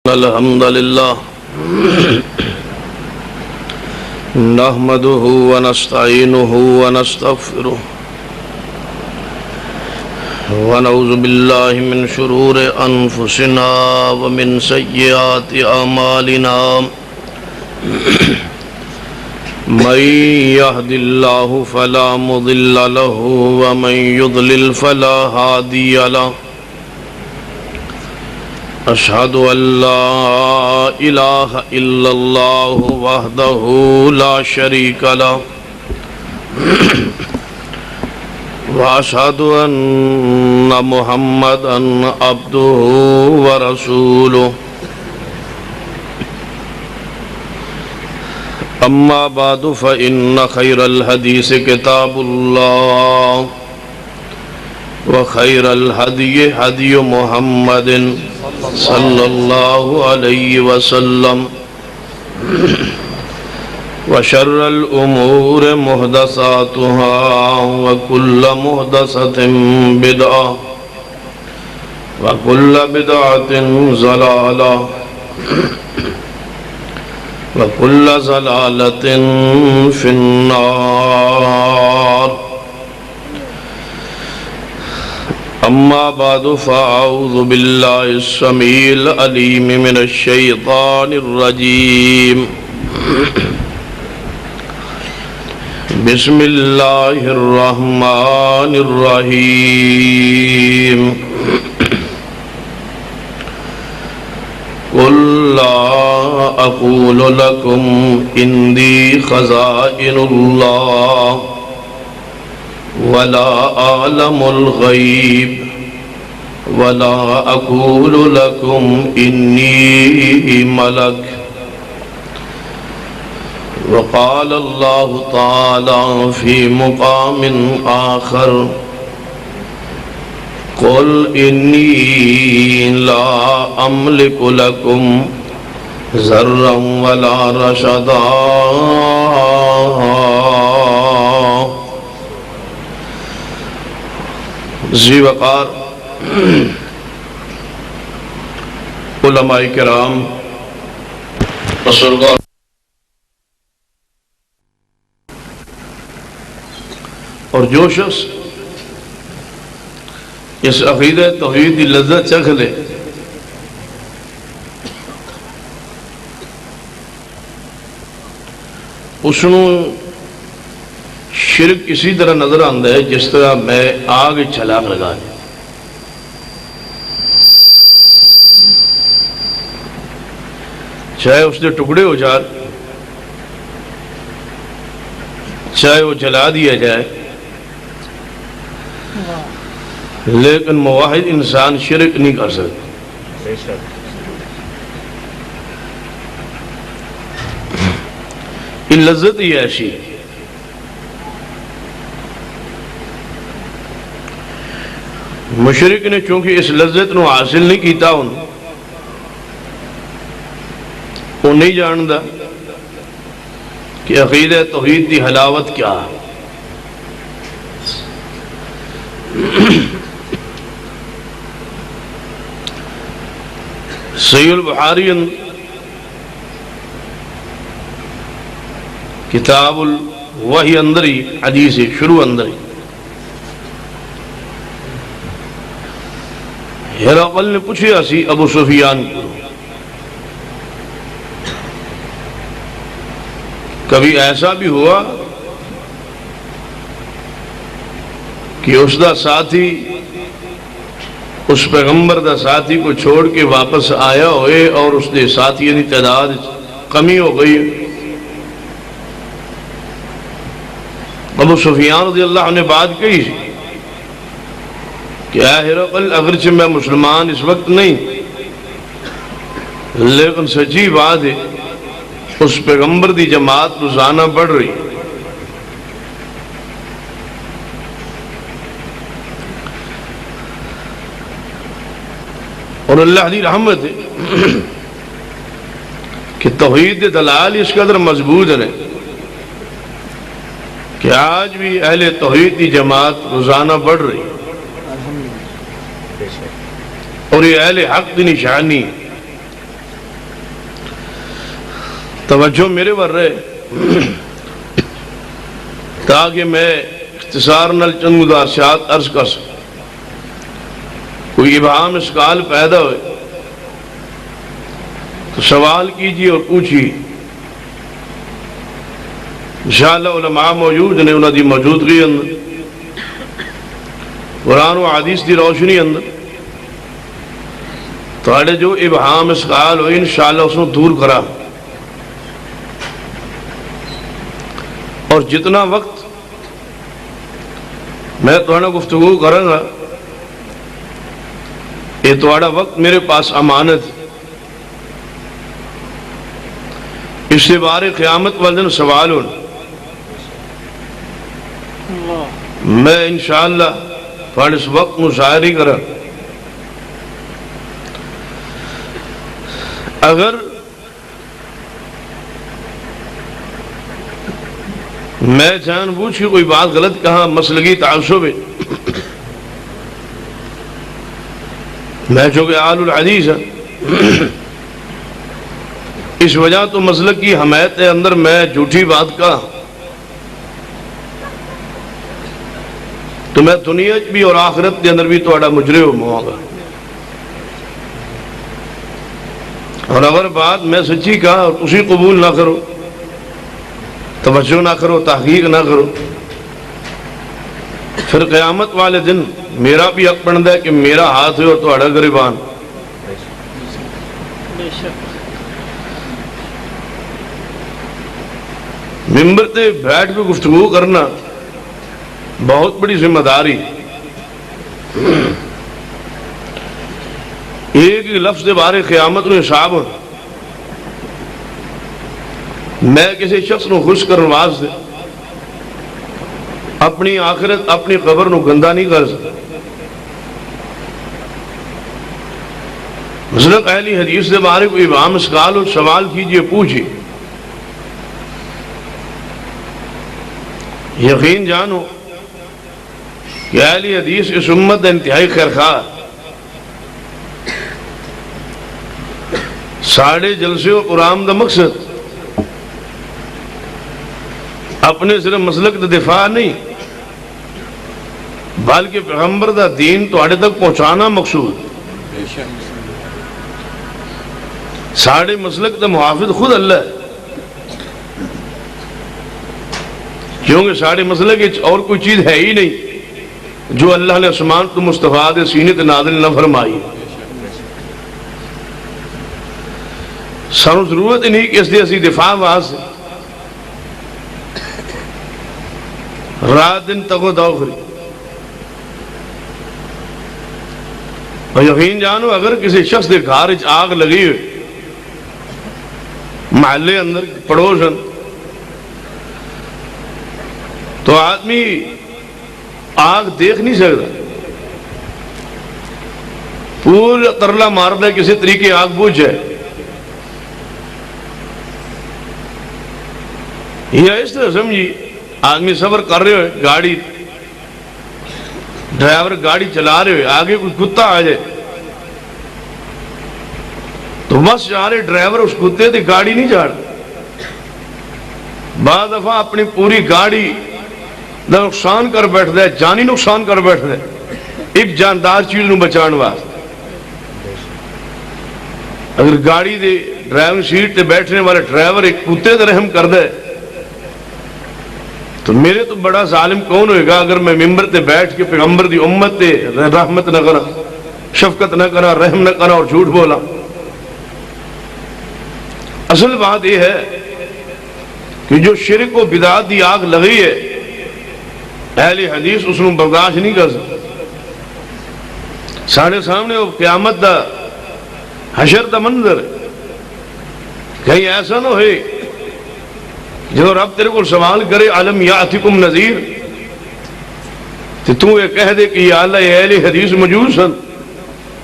الحمد لله نحمده ونستعينه ونستغفره ونعوذ بالله من شرور أنفسنا ومن سيئات أعمالنا من يهد الله فلا مضل له ومن يضلل فلا هادي له أشهد أن لا إله إلا الله وحده لا شريك له وأشهد أن محمدًا عبده ورسوله أما بعد فإن خير الحديث كتاب الله وخير الهدي هدي محمد صلى الله عليه وسلم وشر الأمور محدثاتها وكل محدثة بدعة وكل بدعة ضلالة وكل ضلالة في النار أما بعد فأعوذ بالله السميع العليم من الشيطان الرجيم بسم الله الرحمن الرحيم قل لا أقول لكم عندي خزائن الله ولا أعلم الغيب ولا أقول لكم إني ملك وقال الله تعالى في مقام آخر قل إني لا أملك لكم ضرا ولا رشدا ذی وقار علماء کرام بزرگان اور جو شخص اس عقیدہ توحید کی لذت چکھ لے اس نو شرک اسی طرح نظر آتا ہے جس طرح میں آگ چھلانگ لگا دیں چاہے اس کے ٹکڑے ہو جائے چاہے وہ جلا دیا جائے لیکن موحد انسان شرک نہیں کر سکتا یہ لذت ہی ایسی مشرک نے چونکہ اس لذت نو حاصل نہیں کیتا وہ نہیں جاندا کہ عقیدہ توحید دی حلاوت کیا ہے صحیح البخاری کتاب الوحی اندر ہی حدیث شروع اندر ہی ہرقل نے پوچھا سی ابو سفیان کو کبھی ایسا بھی ہوا کہ اس دا ساتھی اس پیغمبر دا ساتھی کو چھوڑ کے واپس آیا ہوئے اور اس نے ساتھی کی تعداد کمی ہو گئی ابو سفیان رضی اللہ عنہ نے بات کہی کہ اے ہرقل اگرچہ میں مسلمان اس وقت نہیں لیکن سچی بات ہے اس پیغمبر دی جماعت روزانہ بڑھ رہی اور اللہ دی رحمت ہے کہ توحید دلال اس قدر مضبوط ہے کہ آج بھی اہل توحید کی جماعت روزانہ بڑھ رہی اور یہ اہل حق کی نشانی توجہ میرے پر رہے تاکہ میں اختصار نال چند مدارسات عرض کر سکوں. کوئی ابہام اشکال پیدا ہوئے تو سوال کیجیے اور پوچھیے. انشاءاللہ علماء موجود نے، انہوں دی موجودگی اندر قرآن و حدیث دی روشنی اندر تھوڑے جو ابہام اشکال ہوئے انشاءاللہ اس کو دور کرا. اور جتنا وقت میں تھوڑا گفتگو کروں گا یہ تھوڑا وقت میرے پاس امانت. اس سے بارے قیامت والے دن سوال ہونا. میں انشاءاللہ تھوڑا اس وقت مظاہری کرا. اگر میں جان بوجھ کے کوئی بات غلط کہا مسلکی تعصب ہے، میں جو کہ آل الحدیث ہے اس وجہ تو مسلک کی حمایت کے اندر میں جھوٹی بات کہا تو میں دنیا بھی اور آخرت کے اندر بھی تھوڑا مجرم ہوں گا. اور اگر بات میں سچی کہا اور اسی قبول نہ کرو، توجہ نہ کرو، تحقیق نہ کرو، پھر قیامت والے دن میرا بھی حق بنتا ہے کہ میرا ہاتھ ہے اور تھوڑا گریبان. ممبر تے بیٹھ کے گفتگو کرنا بہت بڑی ذمہ داری. ایک لفظ کے بارے قیامت نو حساب میں کسی شخص نو خوش کرنے واسطے اپنی آخرت اپنی قبر نو گندا نہیں کر سکتا. مسلک اہل حدیث کے بارے کوئی ابہام اشکال ہو سوال کیجئے، پوچھئے. یقین جانو کہ اہل حدیث اس امت انتہائی خیرخواہ. ساڑھے جلسے و قرآن دا مقصد اپنے صرف مسلک دا دفاع نہیں بلکہ پیغمبر دا دین تو آڑے تک پہنچانا مقصود. ساڑھے مسلک دا محافظ خود اللہ ہے، کیونکہ ساڑھے مسلک اور کوئی چیز ہے ہی نہیں جو اللہ نے اسمان تو مصطفیٰ دے سینے تے نازل نہ فرمائی. سانو ضرورت ہی نہیں کہ اس دے اسی دفاع واسطے رات دن تگو داؤ کری. اور یقین جانو اگر کسی شخص دے گھر آگ لگی ہوئی محلے اندر پڑوسن تو آدمی آگ دیکھ نہیں سکتا، پورا ترلا مارتا ہے کسی طریقے آگ بجھ جائے. یہ اس طرح سمجھی آدمی صبر کر رہے ہوئے، گاڑی ڈرائیور گاڑی چلا رہے ہوئے، آگے کوئی کتا آ جائے تو بس جا رہے ڈرائیور اس کتے تھی گاڑی نہیں جاڑ. بعض دفعہ اپنی پوری گاڑی نقصان کر بیٹھ دے، جانی نقصان کر بیٹھ دے ایک جاندار چیز نو بچان واسطے. اگر گاڑی دے ڈرائیونگ سیٹ تے بیٹھنے والے ڈرائیور ایک کتے تے رحم کر دے تو میرے تو بڑا ظالم کون ہوئے گا اگر میں ممبر تے بیٹھ کے پیغمبر دی امت تے رحمت نہ کرا، شفقت نہ کرا، رحم نہ کرا اور جھوٹ بولا. اصل بات یہ ہے کہ جو شرک و بدعت دی آگ لگی ہے اہل حدیث اس کو برداشت نہیں کر سکتا. ساڑھے سامنے وہ قیامت دا حشر دا منظر کہیں ایسا نہ ہوئے جو رب تیرے کو سوال کرے علم یاتکم نذیر تو تو یہ کہہ دے کہ یا اللہ یہ اہل حدیث موجود سن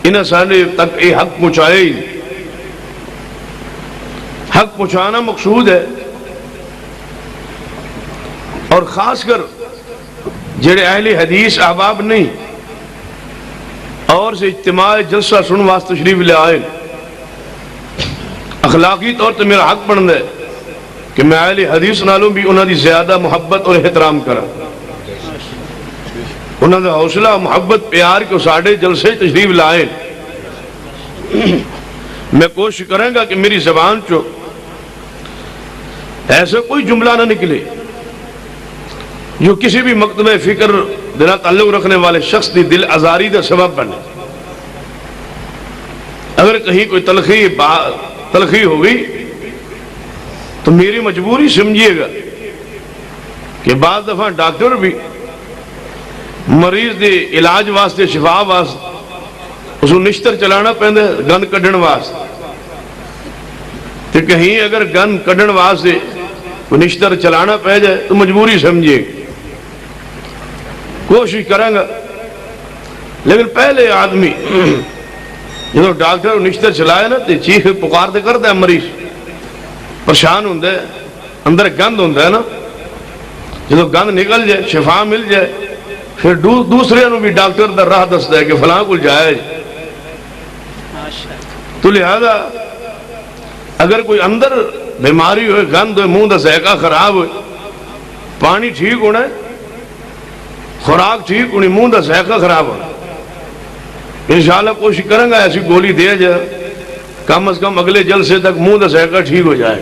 انہیں ساڑھے تک یہ حق پہنچائے. حق پہنچانا مقصود ہے اور خاص کر جڑے اہل حدیث احباب نہیں اور سے اجتماع جلسہ سن واسطے تشریف لے آئے اخلاقی طور تے میرا حق بن دے کہ میں اہل حدیث نالوں بھی انہوں دی زیادہ محبت اور احترام کرا، انہوں دا حوصلہ محبت پیار کو ساڑھے جلسے تشریف لائے۔ میں کوشش کریں گا کہ میری زبان چو ایسا کوئی جملہ نہ نکلے جو کسی بھی مکتبہ فکر دینا تعلق رکھنے والے شخص دی دل آزاری دا سبب بنے۔ اگر کہیں کوئی تلخی ہوگی تو میری مجبوری سمجھیے گا کہ بعض دفعہ ڈاکٹر بھی مریض دے علاج واسطے شفا واسطے اس کو نشتر چلانا پہندے گند کڈن واسطے، تو کہیں اگر گند کڈن واسطے کوئی نشتر چلانا پہ جائے تو مجبوری سمجھیے گا، کوشش کریں گا۔ لیکن پہلے آدمی جب ڈاکٹر نشتر چلائے نا تو چیخ پکار دے کرتا ہے، مریض پریشان ہوندہ ہے، اندر گند ہوندہ ہے نا، جب گند نکل جائے شفا مل جائے پھر دوسرے انہوں بھی ڈاکٹر در راہ دستا ہے کہ فلاں کل جائے۔ تو لہذا اگر کوئی اندر بیماری ہوئے، گند ہوئے، منہ دا ذائقہ خراب ہوئے، پانی ٹھیک ہونا ہے، خوراک ٹھیک ہونی، منہ دا ذائقہ خراب ہونا، انشاءاللہ کوشش کریں گا ایسی گولی دیا جائے کم از کم اگلے جلسے تک منہ دا ذائقہ ٹھیک ہو جائے۔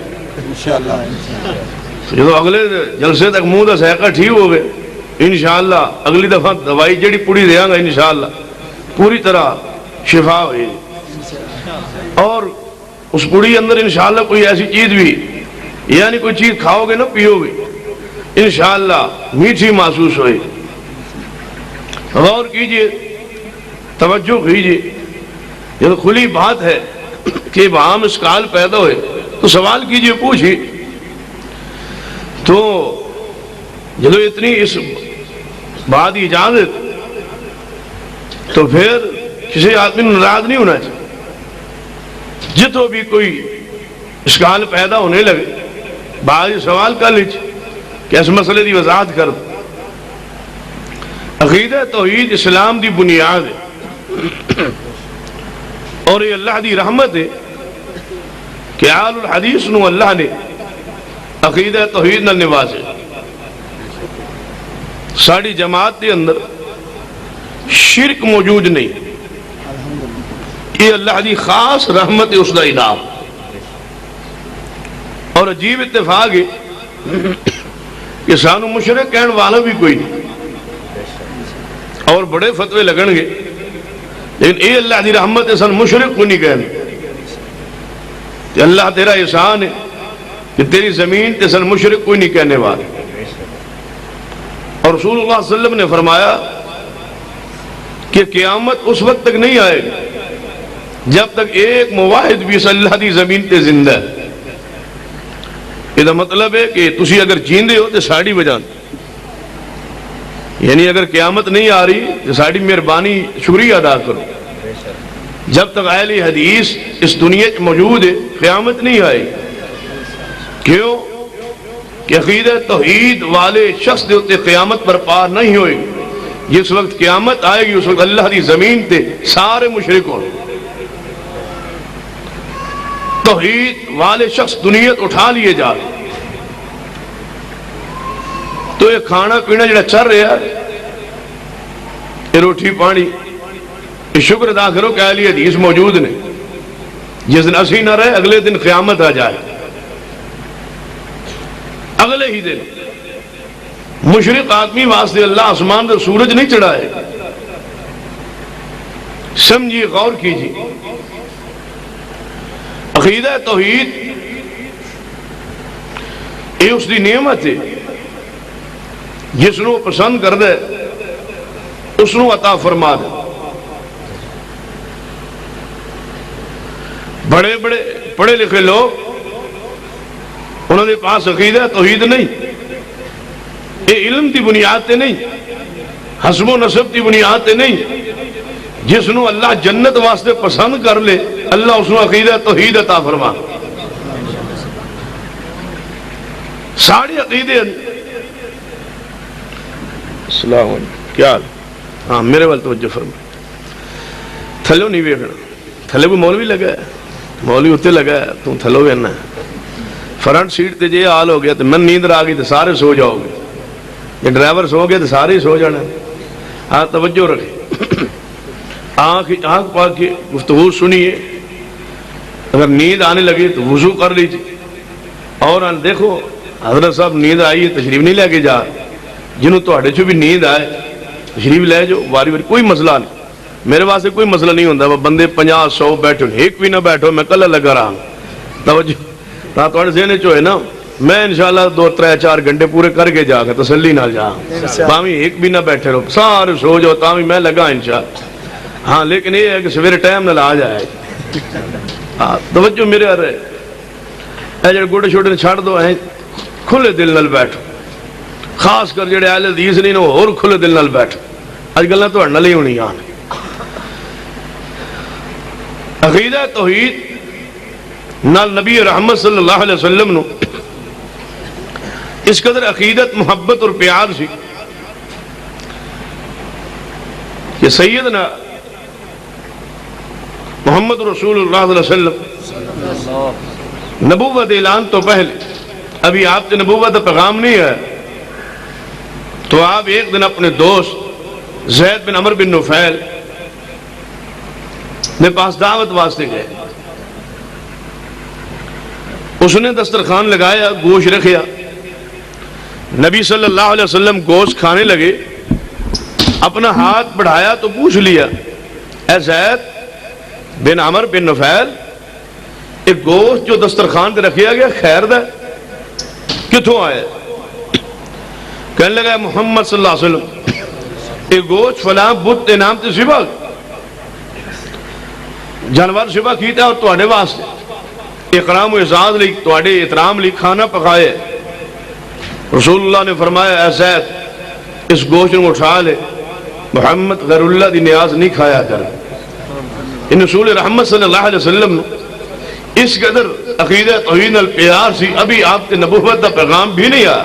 جب اگلے جلسے تک منہ دا ذائقہ ٹھیک ہو گئے انشاءاللہ اگلی دفعہ دوائی جڑی پوری دیا گا انشاءاللہ پوری طرح شفا ہوئی، اور اس پوڑی اندر انشاءاللہ کوئی ایسی چیز بھی یعنی کوئی چیز کھاؤ گے نا پیو گے انشاءاللہ میٹھی محسوس ہوئے۔ غور کیجئے، توجہ کیجئے، یہ کھلی بات ہے کہ عام اسکال پیدا ہوئے تو سوال کیجئے، پوچھئے۔ تو جب اتنی اس بات اجازت تو پھر کسی آدمی ناراض نہیں ہونا چاہیے۔ جتو بھی کوئی اشکال پیدا ہونے لگے بعض سوال کر لیجئے کہ اس مسئلے دی وضاحت کر دو۔ عقیدہ توحید اسلام دی بنیاد ہے، اور یہ اللہ دی رحمت ہے کہ آل الحدیث نو اللہ نے عقیدہ توحید نہ نوازے۔ ساڑی جماعت کے اندر شرک موجود نہیں، یہ اللہ دی خاص رحمت اس دا انعام۔ اور عجیب اتفاق ہے کہ سانو مشرک کہنے والا بھی کوئی نہیں، اور بڑے فتوے لگن گے، لیکن اے اللہ دی رحمت سن مشرک کو نہیں کہنے کہ اللہ تیرا احسان ہے کہ تیری زمین تے سن مشرک کوئی نہیں کہنے والا۔ اور رسول اللہ صلی اللہ علیہ وسلم نے فرمایا کہ قیامت اس وقت تک نہیں آئے گی جب تک ایک موحد بھی اس اللہ دی زمین تے زندہ ہے۔ یہ مطلب ہے کہ تسی اگر جیندے ہو تو ساڑی بجان، یعنی اگر قیامت نہیں آ رہی تو ساڑی مہربانی شکریہ ادا کرو۔ جب تک اہل حدیث اس دنیا موجود ہے قیامت نہیں آئے گی۔ کیوں؟ کہ عقیدہ توحید والے شخص دے ہوتے قیامت پر پار نہیں ہوئے گی۔ جس وقت قیامت آئے گی اس وقت اللہ دی زمین تے سارے مشرک ہوں، توحید والے شخص دنیا اٹھا لیے جا رہے۔ تو یہ کھانا پینا جڑا چل رہا ہے، یہ روٹی پانی، یہ شکر ادا کرو کہ اہل حدیث موجود نے۔ جس دن اسی نہ رہے اگلے دن قیامت آ جائے، اگلے ہی دن مشرق آدمی واسطے اللہ آسمان پر سورج نہیں چڑھائے۔ سمجھیے، غور کیجیے، عقیدہ توحید یہ اس دی نعمت ہے جس نو پسند کر دے اس نو عطا فرما دے۔ بڑے بڑے پڑھے لکھے لوگ انہوں نے پاس عقیدہ توحید نہیں، یہ علم دی بنیاد تے نہیں، حسب و نسب دی بنیاد تے نہیں۔ جس نو اللہ جنت واسطے پسند کر لے اللہ اس نو عقیدہ توحید عطا فرما۔ ساڑھے عقیدے السلام علیکم، کیا حال؟ ہاں میرے وال توجہ فرما، تھلو نہیں ویکھنا، تھلے کوئی مولوی لگا ہے، مولوی اتنے لگا ہے تم تھلو ویکھنا ہے، فرنٹ سیٹ تے جے حال ہو گیا تو من نیند آ گئی تو سارے سو جاؤ گے، جی ڈرائیور سو گیا تو سارے ہی سو جانا۔ ہاں توجہ رکھے، آنکھ پاک کے گفتگو سنیے، اگر نیند آنے لگے تو وضو کر لیجیے، اور دیکھو حضرت صاحب نیند آئی ہے تشریف نہیں لے کے جا، جنہوں تواڈے چوں بھی نیند آئے تشریف لے جو، واری واری کوئی مسئلہ نہیں، میرے واسطے کوئی مسئلہ نہیں ہوتا، بندے 50-100 بیٹھو، ایک بھی نہ بیٹھو، میں کلا لگا رہا ہوں۔ توجہ تواڈے ذہن چ ہوئے نا، میں انشاءاللہ 2-3-4 گھنٹے پورے کر کے جا کے تسلی نال جا، باویں ایک بھی نہ بیٹھے رہو، سارے سو جاؤ، تاویں میں لگا انشاءاللہ۔ ہاں لیکن یہ ہے کہ سویرے ٹائم نال آ جائے۔ ہاں توجہ میرے آ رہے، اے جڑے گوڑے چھوٹے چھڑ دو، کھلے دل نال بیٹھو، خاص کر جڑے اہل حدیث نہیں نو اور کھلے دل نال بیٹھو، اج گلاں تہاڈے نال ہی ہونی آن۔ عقیدہ توحید نال نبی رحمت صلی اللہ علیہ وسلم نو اس قدر عقیدت محبت اور پیار سی کہ سیدنا محمد رسول اللہ صلی اللہ علیہ وسلم نبوت اعلان تو پہلے، ابھی آپ کے نبوت پیغام نہیں ہے، تو آپ ایک دن اپنے دوست زید بن عمر بن نفیل نے پاس دعوت واسطے گئے، اس نے دسترخوان لگایا، گوشت رکھیا، نبی صلی اللہ علیہ وسلم گوشت کھانے لگے، اپنا ہاتھ بڑھایا تو پوچھ لیا، اے زید بن عمر بن نفیل، ایک گوشت جو دسترخوان تے رکھیا گیا خیر دا کتھوں آیا؟ کہنے لگا محمد صلی اللہ علیہ وسلم ایک گوشت فلاں بت تے نام تے سبا جانور سبا کیتا اور تواڈے واسطے اکرام و اعزاز لی، تواڈے احترام لی کھانا پکائے۔ رسول اللہ نے فرمایا اے زید اس گوشت کو اٹھا لے، محمد غیر اللہ دی نیاز نہیں کھایا کر۔ ان رسول رحمت صلی اللہ علیہ وسلم اس قدر عقیدہ توحید نال پیار سی، ابھی آپ کے نبوت دا پیغام بھی نہیں آیا۔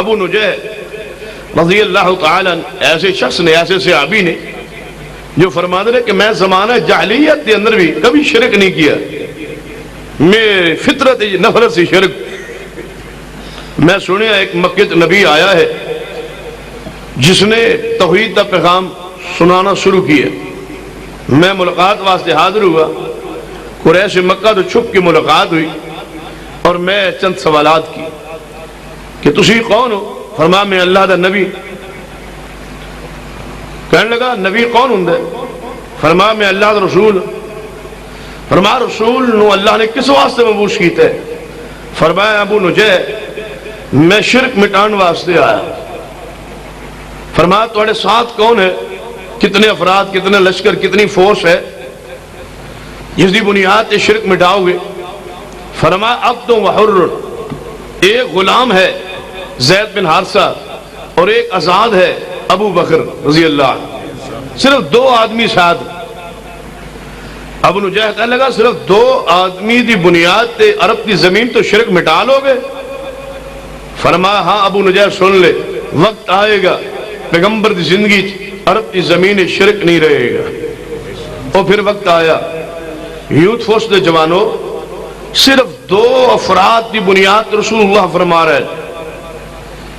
ابو نجیح رضی اللہ تعالیٰ ایسے شخص نے، ایسے صحابی نے جو فرماتے رہے کہ میں زمانہ جاہلیت کے اندر بھی کبھی شرک نہیں کیا، میں فطرت نفرت سے شرک۔ میں سنیا ایک مکہ نبی آیا ہے جس نے توحید کا پیغام سنانا شروع کیا، میں ملاقات واسطے حاضر ہوا، قریش مکہ تو چھپ کی ملاقات ہوئی، اور میں چند سوالات کی کہ تسی کون ہو؟ فرمایا میں اللہ دا نبی۔ کہنے لگا نبی کون ہوں دے؟ فرمایا میں اللہ دا رسول۔ فرمایا رسول نو اللہ نے کس واسطے مبعوث کیتا ہے؟ فرمایا ابو نجیح میں شرک مٹان واسطے آیا۔ فرمایا تواڈے ساتھ کون ہے؟ کتنے افراد، کتنے لشکر، کتنی فورس ہے جس دی بنیاد تے شرک مٹاؤ گے؟ فرمایا عبد و حر، ایک غلام ہے زید بن حارثہ اور ایک آزاد ہے ابو بکر رضی اللہ عنہ، صرف 2 آدمی ساتھ۔ ابو نجیح کہنے لگا صرف 2 آدمی دی بنیاد تے عرب کی زمین تو شرک مٹا لو گے؟ فرمایا ہاں ابو نجیح سن لے، وقت آئے گا پیغمبر دی زندگی عرب کی زمین شرک نہیں رہے گا۔ اور پھر وقت آیا، یوتھ فورس دے جوانوں، صرف 2 افراد کی بنیاد رسول اللہ فرما رہے ہیں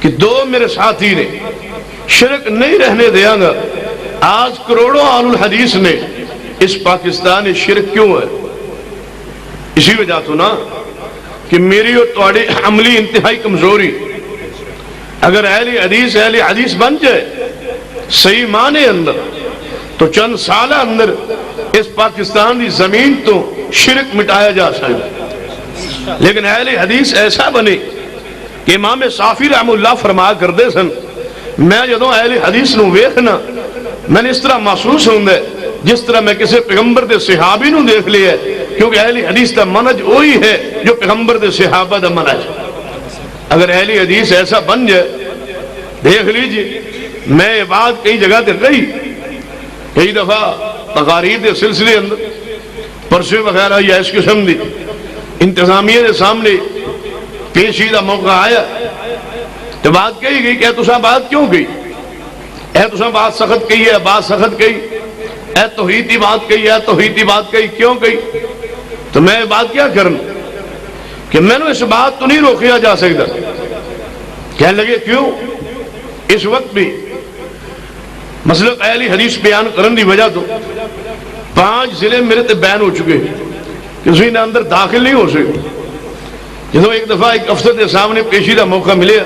کہ 2 میرے ساتھی نے شرک نہیں رہنے دیا گا۔ آج کروڑوں اہل الحدیث نے اس پاکستان میں شرک کیوں ہے؟ اسی وجہ تو نا کہ میری اور تواڈی عملی انتہائی کمزوری۔ اگر اہل حدیث بن جائے صحیح معنی اندر تو چند سالہ اندر اس پاکستان کی زمین تو شرک مٹایا جا سکتا، لیکن اہل حدیث ایسا بنے کہ امام صافی رحم اللہ فرمایا کرتے سن، میں جدوں اہل حدیث نو ویکھنا میں نے اس طرح محسوس ہوندے جس طرح میں کسی پیغمبر دے صحابی نو دیکھ لیا، کیونکہ اہل حدیث کا منہج وہی ہے جو پیغمبر دے صحابہ دا منہج۔ اگر اہل حدیث ایسا بن جائے، دیکھ لیجئے میں یہ بات کئی جگہ تے رہی، کئی دفعہ تقاریر دے سلسلے اندر پرسے وغیرہ یا اس قسم دی انتظامیہ دے سامنے پیشیدہ موقع آیا تو بات کہی گئی کہ تساں بات کیوں گئی؟ تساں بات سخت کہی ہے، بات سخت کہی، توحیدی بات کہی ہے، توحیدی بات کہی، کیوں کہی؟ تو میں بات کیا کرنا؟ کہ میں نے اس بات تو نہیں روکیا جا سکتا. کہنے لگے کیوں؟ اس وقت بھی مسلک اہل حدیث بیان کرنے کی وجہ تو 5 ضلع میرے تے بیان ہو چکے کسی نے اندر داخل نہیں ہو سکے. جدو ایک دفعہ ایک افسر کے سامنے پیشی کا موقع ملے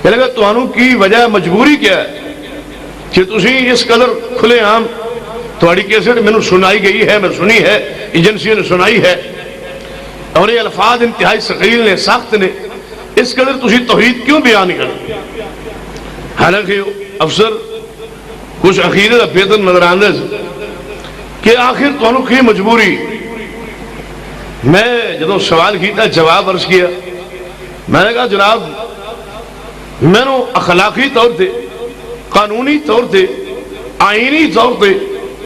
کہنے لگا تمہوں کی وجہ مجبوری کیا ہے کہ تسی اس قدر کھلے عام تھوڑی کیسٹ میں سنائی گئی ہے، میں سنی ہے، ایجنسیوں نے سنائی ہے، اور یہ الفاظ انتہائی ثقیل نے، سخت نے، اس قدر تسی توحید کیوں بیان کر؟ حالانکہ افسر کچھ عقیدے کا بہتر نظر آندے کہ آخر تمہوں کی مجبوری. میں جدو سوال کیتا جواب عرض کیا، میں نے کہا جناب میں نے اخلاقی طور تے، قانونی طور تے، آئینی طور تے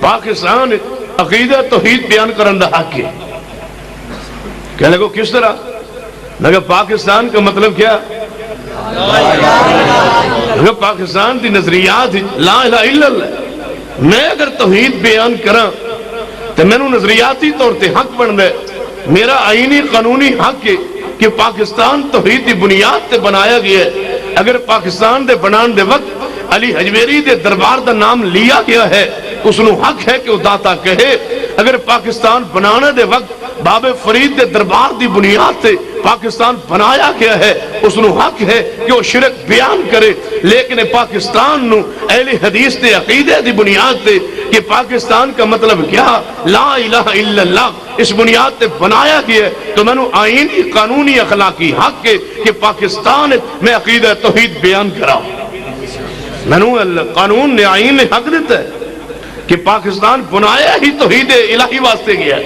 پاکستان عقیدہ توحید بیان کرن دا حق ہے. کہنے لگو کس طرح؟ میں کہا پاکستان کا مطلب کیا؟ پاکستان دی نظریات لا الہ الا اللہ. میں اگر توحید بیان کراں تو میں نظریاتی طور تے حق بن دے، میرا آئینی قانونی حق ہے کہ پاکستان توحید دی بنیاد تے بنایا گیا ہے. اگر پاکستان دے بنان دے وقت علی حجویری دے دربار دا نام لیا گیا ہے اس نو حق ہے کہ وہ داتا کہے. اگر پاکستان بنانے دے وقت باب فرید دے دربار دی بنیاد تے پاکستان بنایا گیا ہے اس نو حق ہے کہ وہ شرک بیان کرے. لیکن پاکستان نو اہل حدیث دے عقیدے دی بنیاد تے کہ پاکستان کا مطلب کیا لا الہ الا اللہ اس بنیاد تے بنایا گیا ہے تو میں نے آئینی قانونی اخلاقی حق ہے کہ پاکستان میں عقیدہ توحید بیان کراؤں. میں نے قانون نے آئین نے حق دیتا ہے کہ پاکستان بنایا ہی توحید الہی واسطے گیا ہے.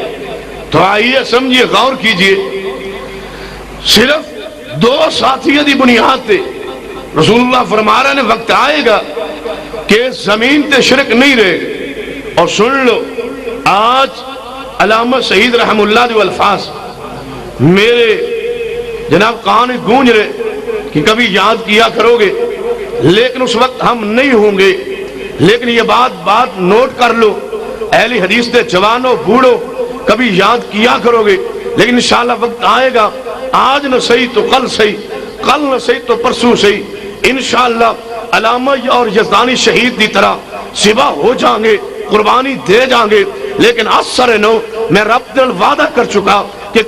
تو آئیے سمجھیے غور کیجئے صرف 2 ساتھیوں دی بنیاد تے رسول اللہ فرما رہے ہیں وقت آئے گا کہ زمین تے شرک نہیں رہے گا. اور سن لو آج علامہ شہید رحم اللہ دے الفاظ میرے جناب کان گونج رہے کہ کبھی یاد کیا کرو گے لیکن اس وقت ہم نہیں ہوں گے. لیکن یہ بات نوٹ کر لو اہل حدیث دے جوانوں بوڑھو کبھی یاد کیا کرو گے لیکن انشاءاللہ وقت آئے گا آج نہ صحیح تو کل صحیح، کل نہ صحیح تو پرسوں صحیح، انشاءاللہ علامہ اور یزدانی شہید دی طرح سبا ہو جائیں گے، قربانی دے جائیں گے. لیکن اثر نو میں رب دل وعدہ کر چکا کہ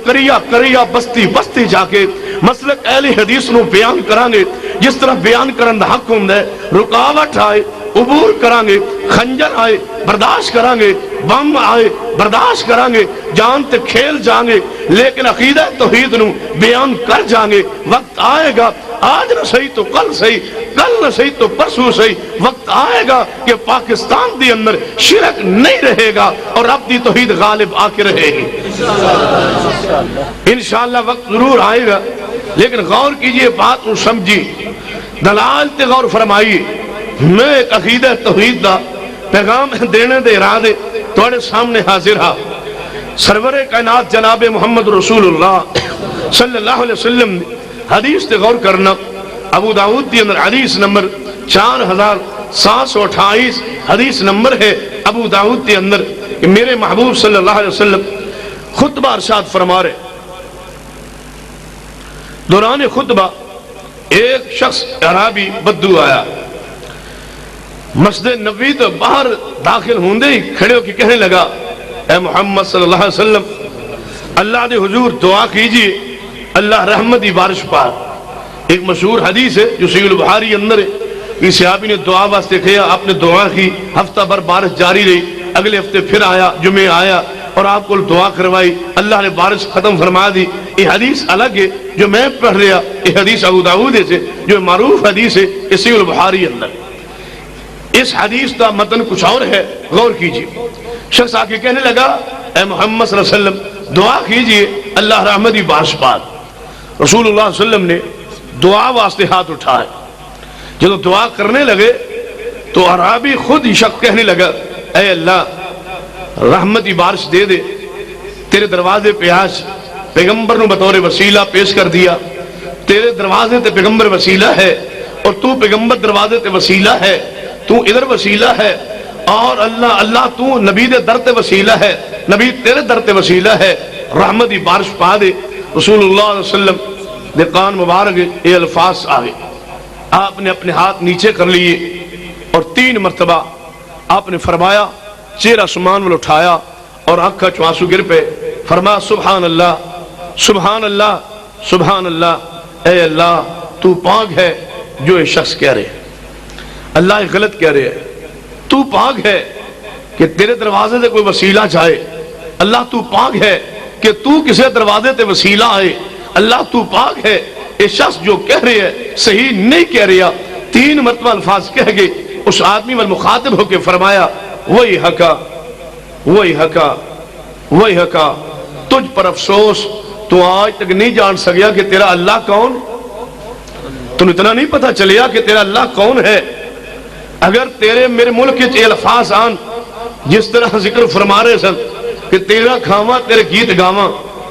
کریا بستی بستی جا کے مسلک اہل حدیث نو بیان کرانگے جس طرح بیان کرن دا حق ہوں دے. رکاوٹ آئے عبور کرانگے، خنجر آئے برداشت کرانگے، بم آئے برداشت کرانگے، جان تے کھیل جانگے لیکن عقیدہ توحید نو بیان کر جانگے. وقت آئے گا آج نہ صحیح تو کل صحیح، کل نہ صحیح تو پرسوں صحیح، وقت آئے گا کہ پاکستان دی اندر شرک نہیں رہے گا اور رب دی توحید غالب آ کے رہے گی انشاءاللہ. وقت ضرور آئے گا لیکن غور کیجئے بات کو سمجھی، دلال تے غور فرمائیے. میں ایک عقیدہ توحید دا پیغام دینے دے ارادے توڑے سامنے حاضر ہاں. سرور کائنات جناب محمد رسول اللہ صلی اللہ علیہ وسلم حدیث تے غور کرنا. ابو داؤد دی اندر حدیث نمبر 4728 حدیث نمبر ہے ابو داؤد دی اندر کہ میرے محبوب صلی اللہ علیہ وسلم خطبہ ارشاد فرما رہے. دوران خطبہ ایک شخص عربی بدو آیا مسجد نبوی تو باہر داخل ہوندے ہی کھڑے ہو کے کہنے لگا اے محمد صلی اللہ علیہ وسلم اللہ دے حضور دعا کیجئے اللہ رحمت دی بارش پار. ایک مشہور حدیث ہے جو صحیح البخاری اندر ہے کہ صحابی نے دعا واسطے کہا، آپ نے دعا کی، ہفتہ بھر بارش جاری رہی، اگلے ہفتے پھر آیا، جمعے آیا اور آپ کو دعا کروائی، اللہ نے بارش ختم فرما دی. یہ حدیث الگ ہے جو میں پڑھ رہا، یہ حدیث ابو داؤد سے جو معروف حدیث ہے صحیح البخاری اندر. اس حدیث کا متن کچھ اور ہے، غور کیجئے. شخص آ کے کہنے لگا اے محمد صلی اللہ علیہ وسلم دعا کیجئے اللہ رحمتی بارش پار. رسول اللہ صلی اللہ علیہ وسلم نے دعا واسطے ہاتھ اٹھائے. جب دعا کرنے لگے تو عربی خود ہی شخص کہنے لگا اے اللہ رحمتی بارش دے دے، تیرے دروازے پہ آج پیغمبر نے بطور وسیلہ پیش کر دیا، تیرے دروازے تے پیغمبر وسیلہ ہے اور تو پیغمبر دروازے تے وسیلہ ہے، تو ادھر وسیلہ ہے اور اللہ تو نبی دے در تے وسیلہ ہے، نبی تیرے در تے وسیلہ ہے، رحمتی بارش پا دے. رسول اللہ علیہ وسلم دے کان مبارک یہ الفاظ آگے. آپ نے اپنے ہاتھ نیچے کر لیے اور 3 مرتبہ آپ نے فرمایا, چہرہ آسمان میں اٹھایا اور آنکھوں چوں آنسو گر پہ, فرمایا سبحان اللہ سبحان اللہ سبحان اللہ, اے اللہ تو پاک ہے جو یہ شخص کہہ رہے ہیں, اللہ غلط کہہ رہے ہیں, تو پاک ہے کہ تیرے دروازے سے کوئی وسیلہ چاہے, اللہ تو پاک ہے کہ تو کسی دروازے تے وسیلہ آئے, اللہ تو پاک ہے یہ شخص جو کہہ رہے ہے صحیح نہیں کہہ رہا. 3 مرتبہ الفاظ کہہ گئے. اس آدمی وال مخاطب ہو کے فرمایا وہی حقا وہی حقا وہی حقا, تجھ پر افسوس, تو آج تک نہیں جان سکیا کہ تیرا اللہ کون, تم اتنا نہیں پتا چلیا کہ تیرا اللہ کون ہے. اگر تیرے میرے ملک کے الفاظ آن جس طرح ذکر فرما رہے سن کہ تیرا کھاواں تیرے گیت گاواں,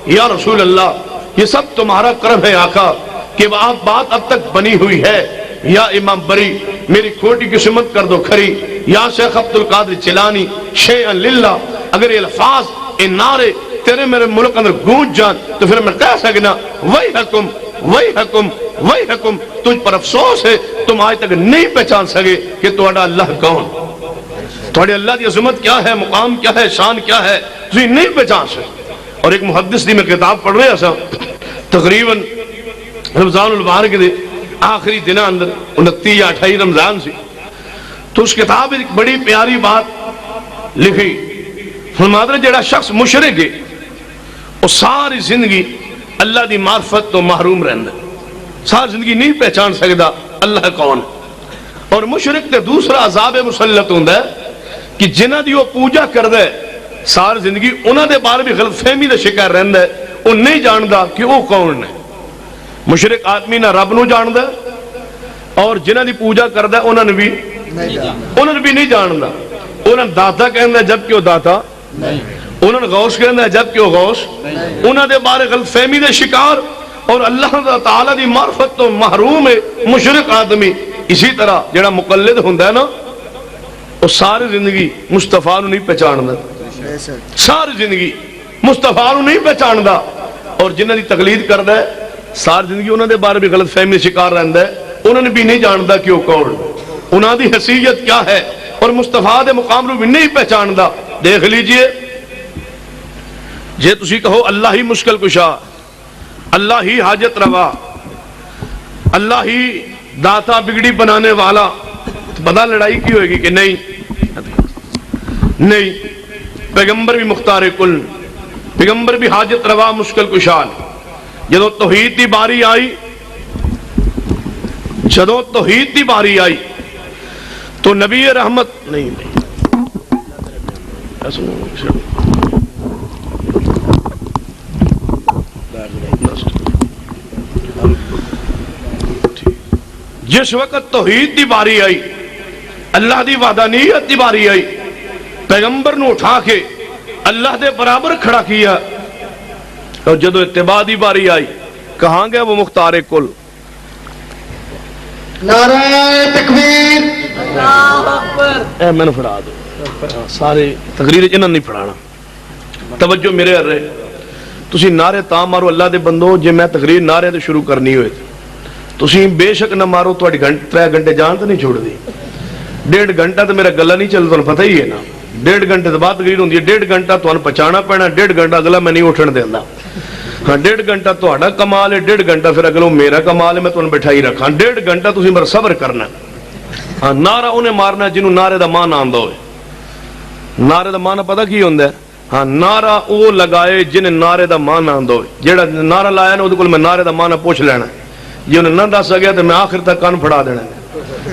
یا رسول اللہ یہ سب تمہارا کرم ہے آقا کہ آپ بات اب تک بنی ہوئی ہے. یا امام بری میری کھوٹی کی سمت کر دو کھری, یا شیخ عبد القادر چیلانی شیئن للہ, اگر یہ الفاظ یہ نعرے تیرے میرے ملک اندر گونج جان تو پھر میں کہہ سکنا وہی حکم وہی حکم وہی حکم, تجھ پر افسوس ہے تم آج تک نہیں پہچان سکے کہ تمہارا اللہ کون, تمہارے اللہ کی عظمت کیا ہے, مقام کیا ہے, شان کیا ہے, تجھے نہیں پہچان سکے. اور ایک محدث دی میں کتاب پڑھ رہے ایسا تقریباً رمضان المبارک دے آخری دن اندر 29 یا 28 رمضان سی, تو اس کتاب ایک بڑی پیاری بات لکھی. فرماتے جڑا شخص مشرک ہے وہ ساری زندگی اللہ دی معرفت تو محروم رہندا, ساری زندگی نہیں پہچان سکتا اللہ کون. اور مشرک تے دوسرا عذاب مسلط ہوندا ہے کہ جنہاں دی وہ پوجا کردا ہے ساری زندگی انہاں دے بارے بھی غلط فہمی دا شکار رہندا ہے, وہ نہیں جاندا کہ وہ کون ہے. مشرک آدمی نہ رب نو جاندا اور جنہاں دی پوجا کردا ہے انہاں نے بھی نہیں جاندا. انہاں داتا کہندا جبکہ وہ داتا نہیں, انہاں نے غوث کہندا جبکہ وہ غوث نہیں, انہاں دے بارے غلط فہمی دے شکار اور اللہ تعالی دی معرفت تو محروم ہے مشرک آدمی. اسی طرح جڑا مقلد ہوندا ہے نا وہ ساری زندگی مصطفیٰ نو نہیں پہچاندا, ساری زندگی مصطفیٰ نو نہیں پہچاندا, اور جنہاں دی تقلید کردا ہے ساری زندگی انہاں دے بارے بھی غلط فہمی شکار رہندا ہے, انہاں نے بھی نہیں جاندا کہ وہ کون, انہاں دی حیثیت کیا ہے, اور مصطفیٰ دے مقام نو بھی نہیں پہچاندا. دیکھ لیجئے جے تسی کہو اللہ ہی مشکل کشا, اللہ ہی حاجت روا, اللہ ہی داتا بگڑی بنانے والا, تو پتہ لڑائی کی ہوئے گی کہ نہیں. پیغمبر بھی مختار کل, پیغمبر بھی حاجت روا مشکل کشان. جدو توحید دی باری آئی, جدو توحید دی باری آئی تو نبی رحمت نہیں جس وقت توحید دی باری آئی, اللہ دی وحدانیت دی باری آئی, پیغمبر نو اٹھا کے اللہ دے برابر کھڑا کیا, اور جدو اتباع دی باری آئی کہاں گیا وہ مختار کل. نعرہ تکبیر, اللہ اکبر. اے میں نے پڑھا دو سارے تقریر انہاں نہیں پڑھانا, توجہ میرے ہر رہے. تسی نعرے تا مارو اللہ دے بندو, جے میں تقریر نعرے تے شروع کرنی ہوئے تسی بے شک نہ مارو, تواڈی 3 گھنٹے جان تو نہیں چھوڑ دی. 1.5 گھنٹہ تو میرا گلا نہیں چلتا, تمہیں پتہ ہی ہے نا. 1.5 گھنٹے تو بعد تقریر ہوندی ہے, 1.5 گھنٹہ تمہیں پہچانا پینا, 1.5 گھنٹہ اگلا میں نہیں اٹھن دیندا. ہاں 1.5 گھنٹہ تہاڈا کمال ہے, 1.5 گھنٹہ پھر اگلوں میرا کمال ہے, میں تمہیں بٹھائی رکھاں. 1.5 گھنٹہ تسی میرا صبر کرنا. ہاں نعرہ انہیں مارنا جنہوں نعرے دا معنی آندا ہوئے. نعرے دا معنی پتہ کی ہوندا ہے؟ ہاں نعرہ وہ لگائے جن نعرے دا معنی آندا ہوئے. جیڑا نعرہ لایا نا وہ کول میں نعرے دا معنی پوچھ لینا, جی انہیں نہ دس گیا تو میں آخر تک کان پھڑا دینا.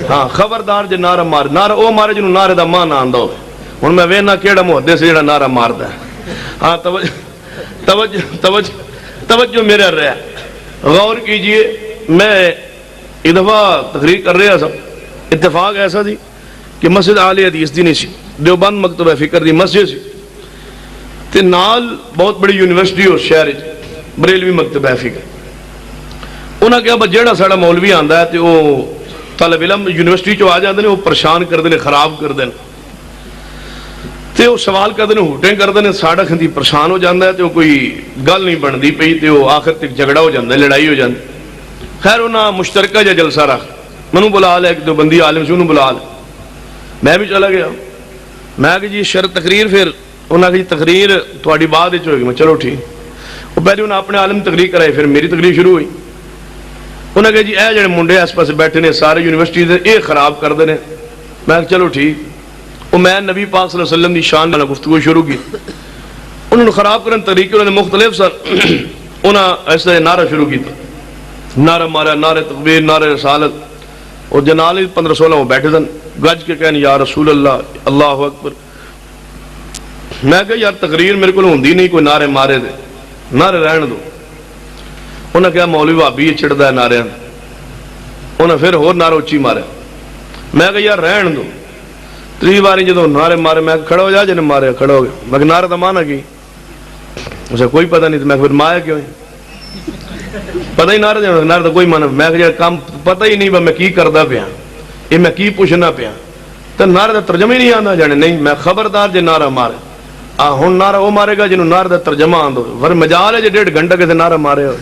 ہاں خبردار جے نعرہ مار, نعرہ او مارے جنہوں نعرے دا معنی آندا ہوئے. ہن میں وینا کیڑا محدث جیڑا نعرہ ماردا ہے. ہاں توجہ میرے رہا, غور کیجئے. میں ایک دفعہ تقریر کر رہا سا, اتفاق ایسا تھی کہ مسجد عالی حدیث دی نہیں سی, دیوبند مکتبہ فکر دی مسجد سی, تے نال بہت بڑی یونیورسٹی اس شہر بریلوی مکتبہ فکر. انہاں کہا بس جیڑا ساڑا مولوی آندا ہے تے وہ طالب علم یونیورسٹی چو آ جاندے نے, وہ پریشان کر دے, خراب کر دے. تے وہ سوال کرتے ہیں ہوٹیں کرتے ہیں ساڑا کھندی پریشان ہو جاتا ہے تو کوئی گل نہیں بنتی پئی تو وہ آخر تک جھگڑا ہو جاتا ہے لڑائی ہو جاتی. خیر انہاں مشترکہ جا جلسہ رکھ منو بلا لے ایک دو بندی عالم سے انہوں بلا لے میں بھی چلا گیا. میں کہ جی شرط تقریر پھر انہوں نے کہ تقریر تھوڑی بعد ہوگی. میں چلو ٹھیک. وہ پہلے انہوں نے اپنے عالم تقریر کرائی پھر میری تقریر شروع ہوئی. انہوں نے کہا جی اے جڑے منڈے اس پاس بیٹھے نے سارے یونیورسٹی دے اے خراب کر دے. میں کہ چلو ٹھیک. وہ میں نبی پاک صلی اللہ علیہ وسلم دی شان میں گفتگو شروع کی. انہوں نے خراب کرنے طریقے انہوں نے مختلف سر انہوں نے ایسے نعرہ شروع کی. نعرہ مارا نعرہ تکبیر نعرہ رسالت. اور جنال 15-16 وہ بیٹھے تھے گج کے کہنے یا رسول اللہ اللہ اکبر. میں کہا یار تقریر میرے کو ہوندی نہیں کوئی نعرے مارے دے نعرے رہن دو. انہوں نے کہا مولوی بھابی یہ چڑھتا ہے نعرے. انہوں نے پھر ہور نعرہ اچھی مارے. میں کہا یار رہن دو. 3 باری جدو نعرے مارے میں کھڑا ہو جا جن مارے کھڑا ہو گیا. میں کہ نعرہ تو مانا کی اسے کوئی پتہ نہیں. تو میں پھر مایا کیوں پتہ ہی نعرہ دینا نعرہ تو کوئی مانا. میں کہ کام پتہ ہی نہیں میں کی کردا پیا یہ میں کی پوچھنا پیا تو نعرہ کا ترجمہ ہی نہیں آتا جانے. نہیں میں خبردار جی نعرہ مارے ہوں نعرہ وہ مارے گا جنہوں نعرہ کا ترجمہ آندو. ور مجال ہے جی 1.5 گھنٹہ کسی نعرہ مارے ہو.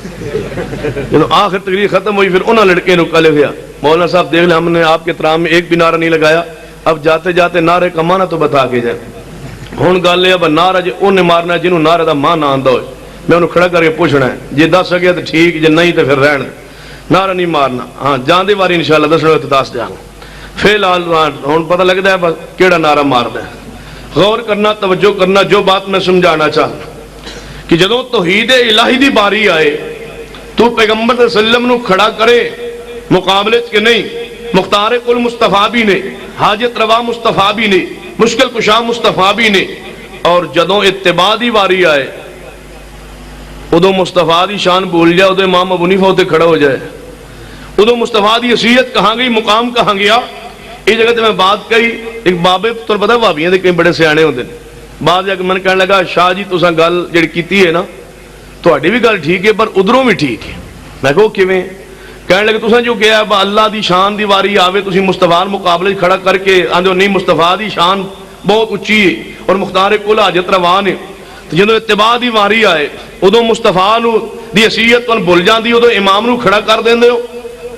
جب آخر تقریر ختم ہوئی پھر انہوں لڑکے نے کہا گیا مولانا صاحب دیکھ لیں ہم نے آپ کے ترام میں ایک بھی نعرہ نہیں لگایا. اب جاتے جاتے نعرے کا معنی تو بتا کے جائے. ہوں گل ہے اب نعرہ جی انہیں مارنا جنہوں نعرے کا معنی آندا ہوئے. میں انہوں کھڑا کر کے پوچھنا ہے جی دس سکیا تو ٹھیک جی نہیں تو پھر رہن نعرہ نہیں مارنا. ہاں جاندے باری انشاءاللہ دسنا تو دس جانا. فی الحال ہوں پتہ لگتا ہے بس کیڑا نعرہ مارنا ہے. غور کرنا توجہ کرنا جو بات میں سمجھانا چاہتا کہ جدوں توحید الہی دی باری آئے تو پیغمبر صلی اللہ علیہ وسلم نو کھڑا کرے مقابلے کے نہیں. مختار کل مصطفیٰ بھی نے حاجت روا مصطفیٰ بھی نے مشکل کشا مصطفیٰ بھی نے. اور جدوں اتباع دی باری آئے ادو مصطفیٰ دی شان بھول جائے ادو امام ابو حنیفہ ہوتے کھڑا ہو جائے. ادو مصطفیٰ دی حیثیت کہاں گئی مقام کہاں گیا. اس جگہ تے میں بات کہی ایک بابے تو پتہ بھابیاں دے کئی بڑے سیانے ہوندے نے. بعد جا کے من کہنے لگا شاہ جی تساں گل جڑی کیتی ہے نا تہاڈی بھی گل ٹھیک ہے پر ادھروں بھی ٹھیک ہے. میں کہو کیویں. کہنے لگے تساں جو کہیا اللہ دی شان دی واری آوے تسی مصطفیٰ مقابلے کھڑا کر کے آندے نہیں مصطفیٰ دی شان بہت اونچی ہے اور مختار کل حاجت روا نے. جدوں اتباع دی واری آئے ادو مصطفیٰ نو دی حیثیت تن بھول جاندی ادو امام نو کھڑا کر دیندے ہو.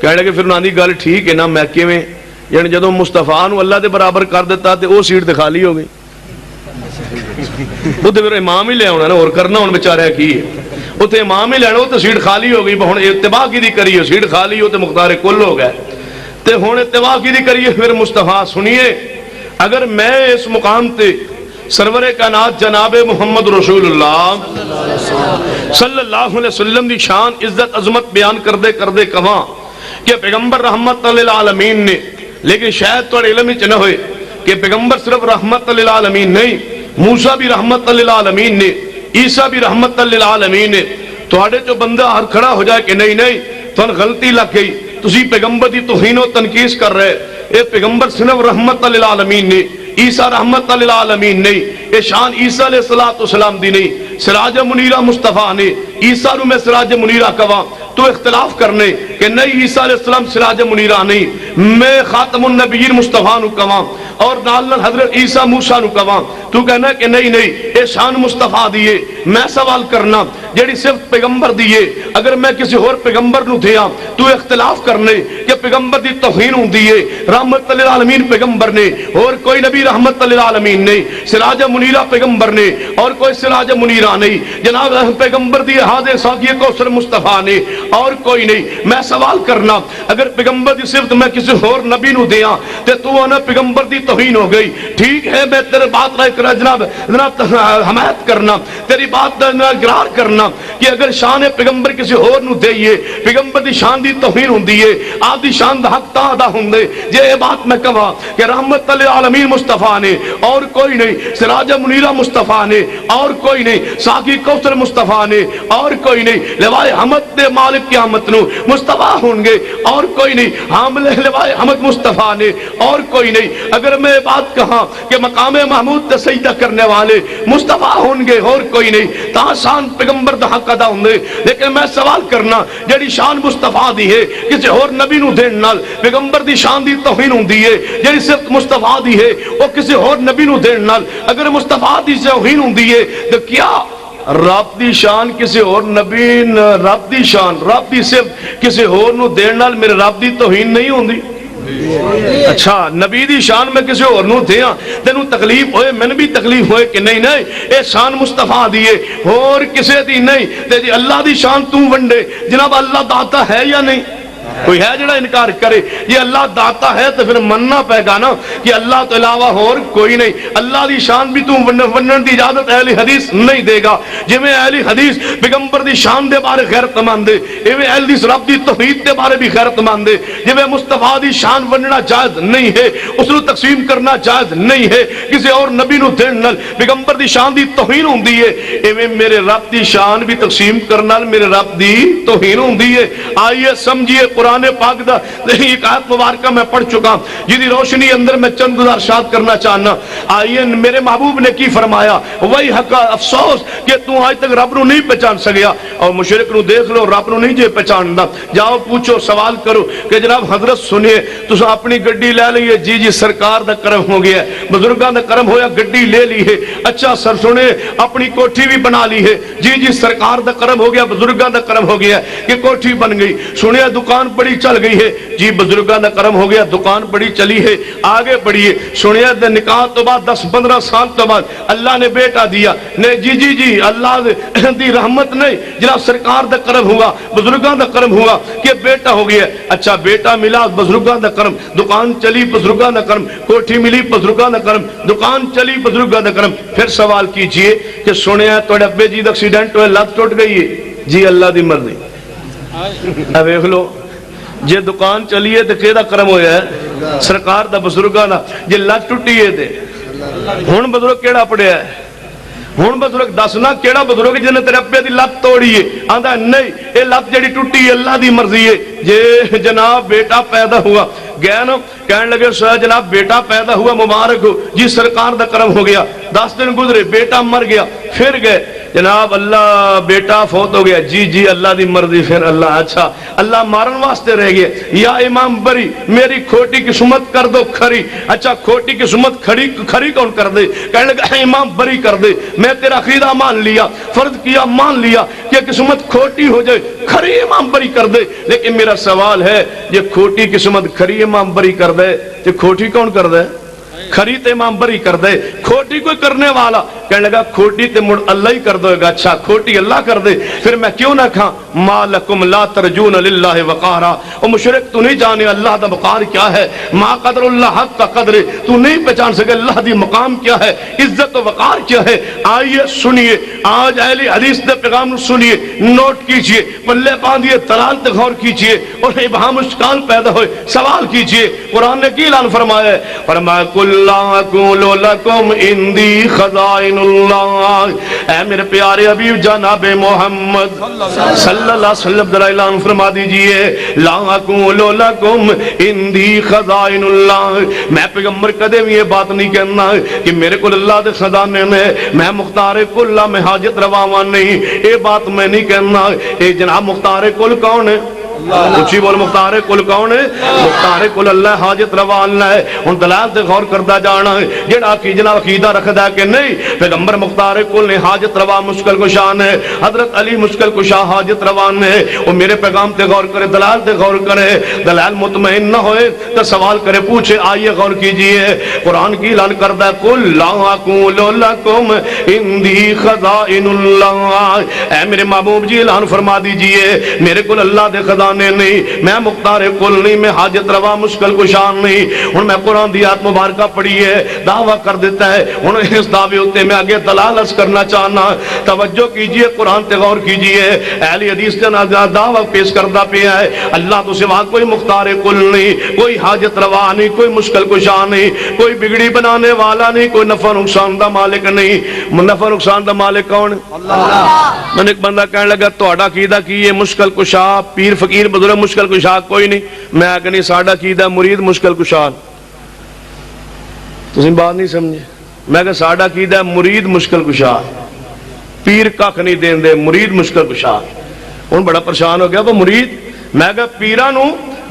کہنے لگے پھر انہاں دی گل ٹھیک ہے نا. میں کیویں یعنی جدوں مصطفیٰ نو اللہ دے برابر کر دیتا تے وہ سیٹ تے خالی ہو گئی. وہ تے پھر امام ہی لے آنا نا اور کرنا ہن بیچارے کی ہے. وہ تے امام ہی لینا وہ تے سیٹ خالی ہو گئی. ہن اتباع کی دی کریے سیٹ خالی ہو تے مختار کل ہو گئے تے ہن اتباع کی دی کریے پھر مصطفیٰ. سنیے اگر میں اس مقام تے سرور کائنات جناب محمد رسول اللہ صلی اللہ علیہ وسلم دی شان عزت عظمت بیان کردے کہاں کہ پیغمبر رحمت للعالمین نے. لیکن شاید تو علم ہی نہ ہوئے کہ پیغمبر صرف رحمت للعالمین نہیں موسیٰ بھی رحمت للعالمین نے عیسیٰ بھی رحمت للعالمین نے. تھوڑے جو بندہ ہر کھڑا ہو جائے کہ نہیں تو غلطی لگ گئی تسی پیغمبر دی توہین و تنقیص کر رہے. اے پیغمبر صرف رحمت للعالمین نے عیسیٰ رحمت للعالمین نہیں. اے شان عیسیٰ علیہ السلام دی نہیں. سراج منیرہ مصطفیٰ نے عیسیٰ نو میں سراج منیرہ کہاں تو اختلاف کرنے کہ نہیں عیسیٰ علیہ السلام سراج منیرہ نہیں. میں خاتم النبیین مصطفیٰ نو کہاں اور نال حضرت عیسیٰ موسیٰ نو کہاں تو کہنا کہ نہیں اے شان مصطفیٰ دیئے. میں سوال کرنا جیڑی صرف پیغمبر دیئے اگر میں کسی اور پیغمبر نو دیا تو اختلاف کرنے کہ پیغمبر دی توہین ہوں دیئے. رحمت للعالمین پیغمبر نے اور کوئی نبی رحمت للعالمین نہیں. سراج منیرہ پیغمبر نے اور کوئی سراج منیرہ نہیں. جناب پیغمبر دی حاضر ساقی کوثر مصطفیٰ نے اور کوئی نہیں. میں سوال کرنا اگر پیغمبر دی صفت میں کسی اور نبی نو دیا تے تو انہیں پیغمبر دی توہین ہو گئی. ٹھیک ہے میں تیرے بات رائے کرنا جناب حمایت کرنا تیری بات اقرار کرنا کہ اگر شان پیغمبر کسی اور نو دئیے پیغمبر دی شان دی توہین ہوں دیئے آپ دی شان دا حق تا ادا ہوں دے. یہ بات میں کہا کہ رحمت للعالمین مصطفیٰ نے اور کوئی نہیں. سراج منیرہ مصطفیٰ نے اور کوئی نہیں. ساقی کوثر مصطفیٰ نے اور کوئی نہیں. لوائے حمد دے مالک قیامت نو مصطفیٰ ہوں گے اور کوئی نہیں. حامل لوائے حمد مصطفیٰ نے اور کوئی نہیں. اگر میں بات کہا کہ مقام محمود تے سجدہ کرنے والے مصطفیٰ ہوں گے اور کوئی نہیں. تا شان پیغمبر فرد حق ادا ہوندے لیکن میں سوال کرنا جڑی شان مصطفیٰ دی ہے کسی اور نبی نو دین نال پیغمبر دی شان دی توہین ہوندی ہے جڑی صرف مصطفیٰ دی ہے وہ کسی اور نبی نو دین نال اگر مصطفیٰ دی توہین ہوندی ہے تو کیا رب دی شان کسی اور نبی رب دی شان رب دی صرف کسی اور نو دین نال میرے رب دی توہین نہیں ہوندی اچھا نبی دی شان میں کسی اور نو دیاں تینوں تکلیف ہوئے میں بھی تکلیف ہوئے کہ نہیں اے شان مصطفیٰ دیئے اور کسی دی نہیں تے جی اللہ دی شان توں ونڈے جناب اللہ داتا ہے یا نہیں کوئی ہے جڑا انکار کرے یہ اللہ داتا ہے تو پھر مننا پے گا نا کہ اللہ تو علاوہ اور کوئی نہیں اللہ دی شان بھی تم ونن دی اجازت اہل حدیث نہیں دے گا جی میں اہل حدیث پیغمبر دی شان دے بارے غیرت مند دے ایویں اہل حدیث رب دی توحید دے بارے بھی غیرت مند دے جی میں مصطفیٰ دی شان وننا جائز نہیں ہے اس نو تقسیم کرنا جائز نہیں ہے کسی اور نبی نو دین نال پیغمبر دی شان دی توہین ہوندی ہے ایویں میرے رب دی شان بھی تقسیم کرنا میرے رب دی توہین ہوندی ہے آئیے سمجھیے قرآن پاک دا ایک آیت مبارکہ میں پڑھ چکا جدی روشنی اندر میں چند گزار شاد کرنا چاہنا آئیے میرے محبوب نے کی فرمایا وہی حق افسوس کہ تو آج تک رب نو نہیں پہچان سکیا اور مشرک نو دیکھ لو رب نو نہیں جے پہچان دا جاؤ پوچھو سوال کرو کہ جناب حضرت سنیے تو اپنی گڈی لے لئیے جی سرکار دا کرم ہو گیا ہے بزرگان دا کرم ہویا گڈی لے لی ہے اچھا سر سنے اپنی کوٹھی بھی بنا لی ہے جی سرکار دا کرم ہو گیا بزرگان دا کرم ہو گیا کہ کوٹھی بن گئی سنیے دکان بڑی چل گئی ہے جی بزرگاں دا کرم ہو گیا دکان بڑی چلی ہے آگے بڑھیے سنیا دے نکاح تو بعد 10-15 سال تو بعد اللہ نے بیٹا دیا نہیں جی اللہ دی رحمت نہیں جناب سرکار دا کرم ہوا بزرگاں دا کرم ہوا کہ بیٹا ہو گیا اچھا بیٹا ملا بزرگاں دا کرم دکان چلی بزرگاں دا کرم کوٹھی ملی بزرگاں دا کرم دکان چلی بزرگاں دا کرم پھر سوال کیجئے کہ سنیا توڑے ابے جی دا ایکسیڈنٹ ہوئے لت ٹوٹ گئی ہے جی اللہ دی مرضی اب دیکھ لو جے دکان چلیے تے کیڑا کرم ہویا ہے سرکار دا بزرگاں دا جے لت ٹٹی ہے تے ہن بزرگ کیڑا پڑیا ہے ہن بزرگ دسنا کیڑا بزرگ جن نے تیرے ابے دی لت توڑی ہے آندا نہیں اے لت جڑی ٹٹی ہے اللہ دی مرضی ہے جے جناب بیٹا پیدا ہوا گیا نا کہنے لگے سر جناب بیٹا پیدا ہوا مبارک ہو جی سرکار دا کرم ہو گیا 10 دن گزرے بیٹا مر گیا پھر گئے جناب اللہ بیٹا فوت ہو گیا جی اللہ دی مرضی پھر اللہ اچھا اللہ مارن واسطے رہ گئے یا امام بری میری کھوٹی قسمت کر دو کھری اچھا کھوٹی قسمت کھری کون کر دے کہنے لگا امام بری کر دے میں تیرا عقیدہ مان لیا فرض کیا مان لیا کہ قسمت کھوٹی ہو جائے کھری امام بری کر دے لیکن میرا سوال ہے یہ کھوٹی قسمت کھری امام بری کر دے یہ کھوٹی کون کر دے کھری تے امام بری کر دے کھوٹی کوئی کرنے والا کہنے لگا کھوٹی تے مڑ اللہ ہی کر دے گا اچھا کھوٹی اللہ کر دے پھر میں کیوں نہ کھاں ما لکم لا ترجون للہ وقارا او مشرک تو نہیں جانے اللہ دا وقار کیا ہے ما قدر اللہ حق کا قدر تو نہیں پہچان سکے اللہ دی مقام کیا ہے عزت و وقار کیا ہے آئیے سنیے آج اہل حدیث دے پیغام سنیے نوٹ کیجئے پلے باندھیے دلال تے غور کیجئے اور ابہام اشکال پیدا ہوئے سوال کیجئے قرآن نے کی اعلان فرمایا ہے فرمایا کل لا اقول لکم اندی خزائن اللہ اے میرے پیارے حبیب جناب محمد صلی اللہ علیہ وسلم ذرا اعلان فرما دیجئے لا اقول لکم اندی خزائن اللہ میں پیغمبر کدے بھی یہ بات نہیں کہنا کہ میرے کو اللہ دے خزانے میں مختار کل میں حاجت رواوان نہیں اے بات میں نہیں کہنا اے جناب مختار کل کون ہے اچھی بول مختار کل کون ہے مختار کل اللہ حاجت روا اللہ ہے ان دلال تے غور کردہ جانا ہے جڑا کی جناب عقیدہ رکھدا کہ نہیں پیغمبر مختار کل نے حاجت روا مشکل کشان ہے حضرت علی مشکل کشا حاجت روان ہے وہ میرے پیغام تے غور کرے دلال تے غور کرے دلال مطمئن نہ ہوئے تو سوال کرے پوچھے آئیے غور کیجئے قرآن کی اعلان کردہ کل لا اقول لکم اندی خزائن اللہ اے میرے محبوب جی اعلان فرما دیجئے میرے کل اللہ دے خزانے نہیں میں مختار کل نہیں میں حاجت روا مشکل کشان نہیں ہن میں قرآن دی آیت مبارکہ پڑھی ہے دعویٰ کر دیتا ہے ہن اس دعوے ہوتے میں آگے دلال عرض کرنا چاہنا توجہ کیجئے قرآن تے غور کیجئے اہل حدیث کے دعویٰ پیش کردہ پیا ہے اللہ تو سوا کوئی مختار کل نہیں کوئی حاجت روا نہیں کوئی مشکل کشان نہیں کوئی بگڑی بنانے والا نہیں کوئی نفع نقصان دا مالک نہیں نفع نقصان دا مالک کون اللہ میں نے ایک بندہ کہنے لگا تہاڈا عقیدہ کی یہ مشکل کشا پیر فقیر بزرگ مشکل کشا کوئی نہیں میں آگے نہیں ساڑھا عقیدہ مرید مشکل کشان تسی بات نہیں سمجھے میں کہ ساڑھا عقیدہ مرید مشکل کشا پیر کھ نہیں دین دے، مرید مشکل کشا۔ ہن بڑا پریشان ہو گیا وہ مرید، میں کہا پیراں نو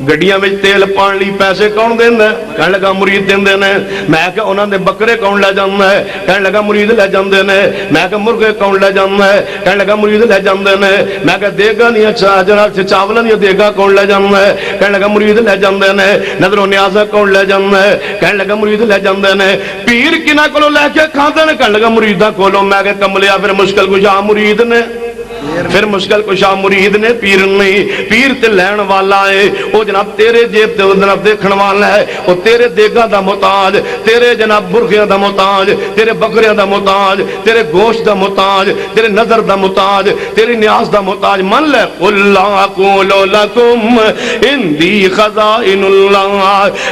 گڈیاں وچ تیل پان لئی پیسے کون دیندا ہے؟ کہن لگا مرید دیندے نے۔ میں کہا انہاں دے بکرے کون لے جاندا ہے؟ کہن لگا مرید لے جاندے نے۔ میں کہا مرغے کون لے جاندا ہے؟ کہن لگا مرید لے جاندے نے۔ میں کہا دیگاں دی جڑا چاولاں دی دیگاں کون لے جاندا ہے؟ کہن لگا مرید لے جاندے نے۔ نظر و نیاز کون لے جاندا ہے؟ کہن لگا مرید لے جاندے نے۔ پیر کناں کولوں لے کے کھاندے نے؟ کہن لگا مریداں کولوں۔ میں کہا کملیا پھر مشکل کشا مرید نے، پھر مشکل کشا مرید نے، پیر نہیں۔ پیر تے لین والا ہے، وہ جناب تیرے جیب تے جناب دیکھن والا ہے، وہ تیرے دیگاں دا محتاج، تیرے جناب برخیاں دا محتاج، تیرے بکریاں دا محتاج، تیرے گوشت دا محتاج، تیرے نظر دا محتاج، تیری نیاز دا محتاج۔ من لے قل لا اقول لکم اندی خزائن اللہ،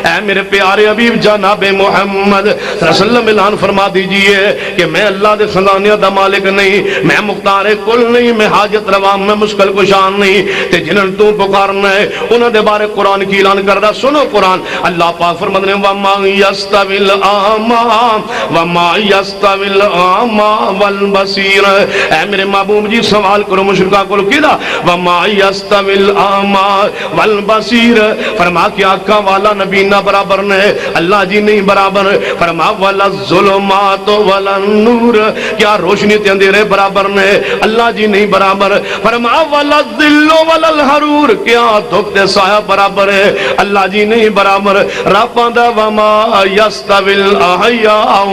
اے میرے پیارے حبیب جناب محمد صلی اللہ علیہ وسلم اعلان فرما دیجئے کہ میں اللہ دے خزانیاں دا مالک نہیں، میں مختار کل نہیں، میں حاجت روا، میں مشکل کشان نہیں۔ تے جنہاں تو پکارنا ہے انہاں دے بارے قرآن کی اعلان کردہ سنو قرآن۔ اللہ پاک فرماتے ہیں وَمَا يَسْتَوِي الْأَعْمَى وَمَا يَسْتَوِي الْأَعْمَى وَالْبَصِيرُ، اے میرے محبوب جی سوال کرو مشرکاں کو کیدا وَمَا يَسْتَوِي الْأَعْمَى وَالْبَصِيرُ، فرما کہ آنکھاں والا نبینا برابر نے، اللہ جی نہیں برابر۔ فرما وَلَا الظُّلُمَاتُ وَلَا النُّورُ، کیا روشنی تے اندھیرے برابر نے، اللہ جی نہیں برابر۔ فرما وَلَا الظِّلُّ وَلَا الْحَرُورُ، کیا دھوپ تے سایہ برابر ہے، اللہ جی نہیں برابر۔ رَبَّنَا وَمَا يَسْتَوِي الْأَحْيَاءُ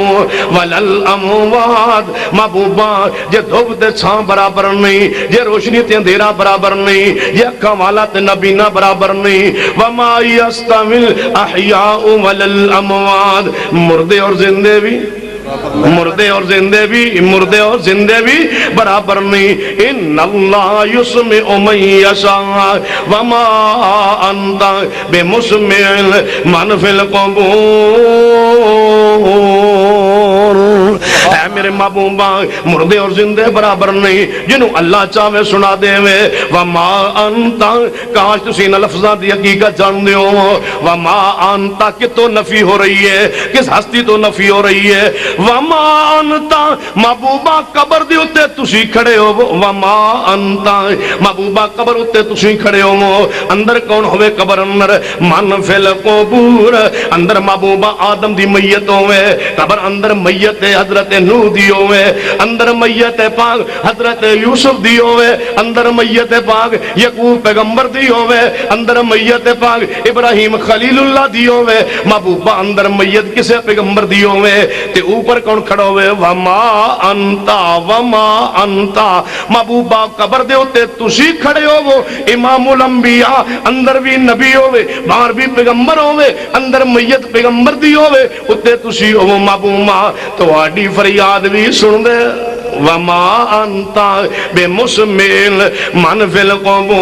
وَلَا الْأَمْوَاتُ، محبوبہ جے دھوپ تے چھاں برابر نہیں، جے روشنی تے اندھیرا برابر نہیں، جے اکھاں والا تے نبینا برابر نہیں۔ وَمَا يَسْتَوِي الْأَحْيَاءُ وَلَا الْأَمْوَاتُ، مردے اور زندے بھی، مردے اور زندے بھی، مردے اور زندے بھی برابر نہیں۔ ان اللہ یسمع من یشاء وما انت بمسمع من فی القبور، اے میرے محبوبہ مردے اور زندے برابر نہیں، جنہوں اللہ چاہے سنا دے وے۔ وما انت، کاش تسی ان لفظاں دی حقیقت جان دیو، وما انت کتوں نفی ہو رہی ہے، کس ہستی تو نفی ہو رہی ہے۔ وما انتا، محبوبہ قبر دی اتے تسی کھڑے ہو، وما انتا محبوبہ قبر اتے تسی کھڑے ہو، اندر کون ہوئے قبر اندر؟ من فی القبور، اندر محبوبہ آدم دی میت ہوئے، قبر اندر میت حضرت نوح دی ہوئے، اندر میت پاک حضرت یوسف دی ہوئے، اندر میت پاک یعقوب پیغمبر دی ہوئے، اندر میت پاک ابراہیم خلیل اللہ دی ہوئے، محبوبہ اندر میت کسے پیغمبر دی ہوئے، تے اوپر کون کھڑا ہوئے؟ وما انتا، وما انتا محبوبہ قبر دے ہوتے تسی کھڑے ہو، امام الانبیاء اندر بھی نبی ہوئے، باہر بھی پیغمبر ہوئے، اندر میت پیغمبر دی ہوئے، ہوتے تسی ہو محبوبہ، تو آڈی فریاد بھی سن دے۔ وما انتا بمسمع من فی القبور،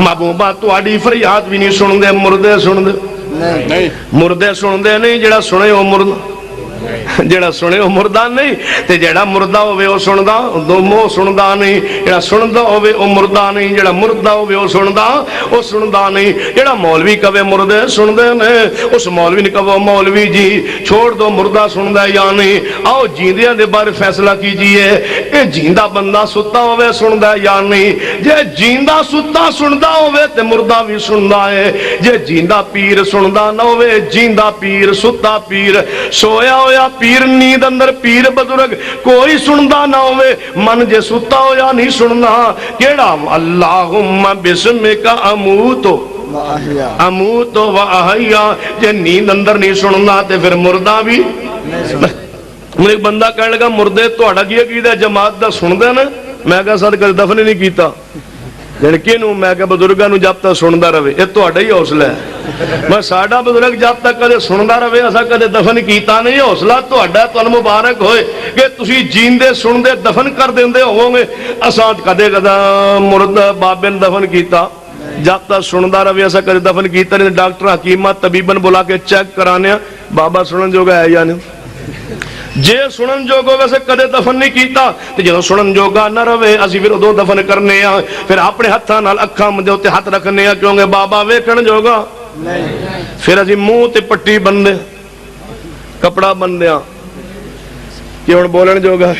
محبوبہ تو آڈی فریاد بھی نہیں سن دے، مردے سن دے، مردے سن دے نہیں، جڑا سنے ہو مردہ، جڑا سنے ہو مردہ نہیں، تے جڑا مردہ ہوئے وہ سندہ دومو سندہ نہیں، جڑا سندہ ہوئے وہ مردہ نہیں، جڑا مردہ ہوئے وہ سندہ نہیں۔ جڑا مولوی کہے مردے سندے نے، اس مولوی نے کہو مولوی جی چھوڑ دو مردہ سندہ یا نہیں، آؤ جیندیاں دے بارے فیصلہ کیجئے، کہ جیندہ بندہ ستا ہوئے سندہ یا نہیں۔ جے جیندہ ستا سندہ ہوئے تے مردہ بھی سندہ ہے، جے جیندہ پیر سندہ نہ ہوئے، جیندہ پیر ستا پیر سویا ہویا پیر نیند اندر پیر بزرگ کوئی سندا نہ ہوئے، من جے ستا ہویا نہیں سننا، کیڑا اللہم بسمک اموتو اموتو و احیا، جے نیند اندر نہیں سننا تے پھر مردہ بھی۔ ایک بندہ کہنے لگا مردے تو اڑا گیا کی دے جماعت دا سن دے نا، میں کہا ساتھ کل دفن نہیں کیتا، لڑکے نو میں کہ بزرگاں نو جب تک سندا رہے، یہ تہاڈا ہی حوصلہ ہے، میں ساڈا بزرگ جب تک کدے سندا رہے اسا کدے دفن کیتا نہیں، حوصلہ تہاڈا، تانوں مبارک ہوئے کہ تسی جیندے سندے دفن کر دیندے ہووگے، اساں کدے کدا مردہ بابے نے دفن کیتا، جب تک سندا رہے اسا کدے دفن کیتا نہیں، ڈاکٹر حکیمہ طبیبن بلا کے چیک کرانے بابا سنن جوگا ہے یا نہیں، جے سنن جوگو ویسے کدے دفن نہیں کیتا، تے جدوں سنن جوگا نہ رہے اسی پھر ادوں دفن کرنے ہاں، پھر اپنے ہتھاں نال اکھاں دے اوتے ہاتھ رکھنے ہاں، کیونکہ بابا ویکھن جوگا پھر اسی منہ تے پٹی بندے کپڑا بندے ہاں، کہ ہن بولن جوگا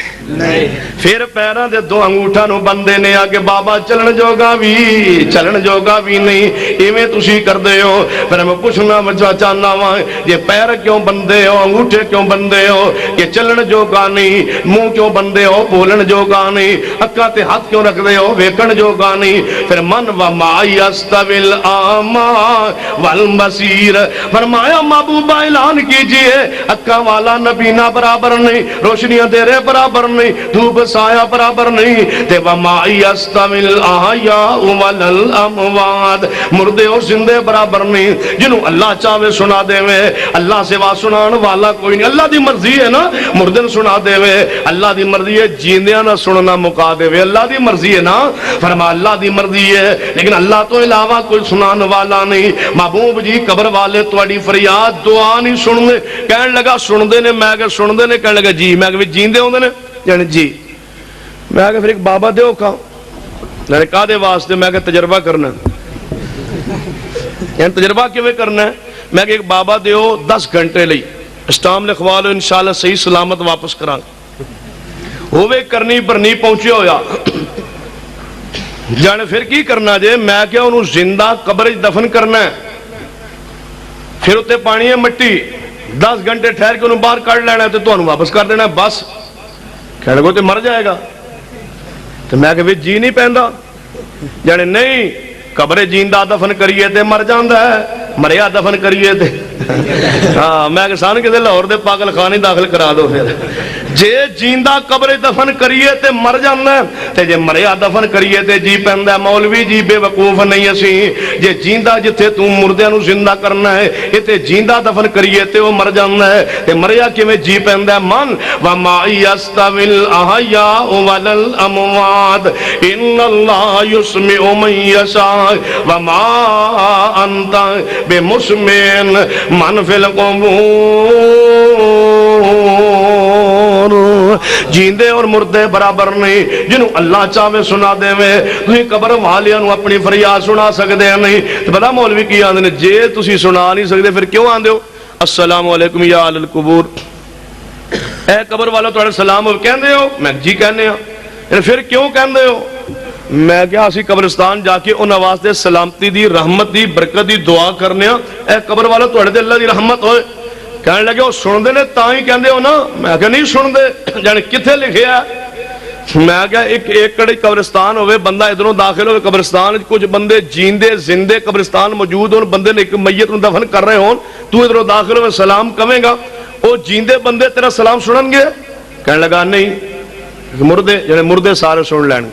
پھر پیراں دے دو انگوٹھاں نو بندے نے آ کے بابا چلن جوگا بھی نہیں ایویں تسی کردے ہو پھر میں پوچھنا چاہنا وا یہ پیر کیوں بندے ہو انگوٹھے کیوں بندے ہو کہ چلن جوگا نہیں منہ کیوں بندے ہو بولن جوگا نہیں اکھاں تے ہاتھ کیوں رکھدے ہو ویکھن جوگا نہیں پھر من وما یستوی الاعمی والبصیر فرمایا محبوبہ اعلان کیجئے اکھاں والا نبینا برابر نہیں روشنیاں تیرے برابر نہیں دھوپ سایہ برابر نہیں تے وما یستوی الاحیاء والاموات مردے اور زندے برابر نہیں جنہوں اللہ چاہے سنا دے وے اللہ سوا سنان والا کوئی نہیں اللہ دی مرضی ہے نا مردے سنا دے وے اللہ دی مرضی ہے جیندیاں نہ سننا مکا دے وے اللہ دی مرضی ہے نا فرما اللہ دی مرضی ہے لیکن اللہ تو علاوہ کوئی سنان والا نہیں محبوب جی قبر والے تواڈی فریاد دعا نہیں سننے کہن لگا سن دے نے میں کہ سن دے نے کہن لگا جی میں کہ جیندے ہوندے نے یعنی جی میں کہ پھر ایک بابا دیو کھاؤ میں نے کہا دے واسطے میں کہ تجربہ کرنا یعنی تجربہ کیویں کرنا ہے میں کہ ایک بابا دیو 10 گھنٹے لئی اسٹام لکھوا لو انشاءاللہ صحیح سلامت واپس کرا ہووے کرنی پر نہیں پہنچے ہویا جانے پھر کی کرنا جے میں کیا انہوں زندہ قبر دفن کرنا ہے پھر اتے پانی ہے مٹی 10 گھنٹے ٹھہر کے انہوں باہر کر لینا ہے تو انہوں واپس کر دینا ہے بس کہنے کو تو مر جائے گا تو میں کہ جی نہیں پہندا جانے نہیں قبر جیندہ دفن کریے تے مر جاندہ ہے مریا دفن کریے تے ہاں میں کسان کسے لاہور دے پاگل خانی داخل کرا دو پھر جے جیندہ قبر دفن کریے تے مر جاندہ ہے تے جے مریا دفن کریے تے جی پہندہ ہے مولوی جی بے وقوف نہیں اسی جے جیندہ جتے تم مردے انو زندہ کرنا ہے یہ تے جیندہ دفن کریے تے وہ مر جاندہ ہے تے مریا کی میں جی پہندہ ہے من وَمَا يَسْتَوِي الْأَحْيَاءُ وَلَا الْأَمْوَاتُ إِنَّ اللَّهَ يُسْمِعُ مَن يَشَاءُ وَمَا أَنْتَ بِمُسْمِعٍ مَن فِي الْقُبُورِ جیندے اور مردے برابر نہیں جنہوں اللہ چاہے سنا دے میں تھی قبر والیاں نو اپنی فریاد سنا سکتے ہیں نہیں تو بڑا مولوی کی آندے نے جے تسی سنا نہیں سکتے پھر کیوں آندے ہو السلام علیکم یا اہل القبور اے قبر والا تو سلام کہندے ہو میں جی کہنے ہوں پھر کیوں کہندے ہو میں کیا اسی قبرستان جا کے ان واسطے سلامتی دی رحمت دی برکت دی دعا کرنے اے قبر والا تو اللہ دی رحمت ہوئے کہنے لگے وہ سن دے نے تاں ہی کہندے ہو نا میں کہا نہیں سن دے جانے کتھے لکھے ہے میں کہا ایک ایکڑی قبرستان ہوئے بندہ ادھروں داخل ہوئے قبرستان کچھ بندے جیندے زندے قبرستان موجود ہوں بندے نے ایک میت نو دفن کر رہے ہوں تو ادھروں داخل ہوئے سلام کہیں گا وہ جیندے بندے تیرا سلام سنن گے کہنے لگا نہیں مردے جانے مردے سارے سن لین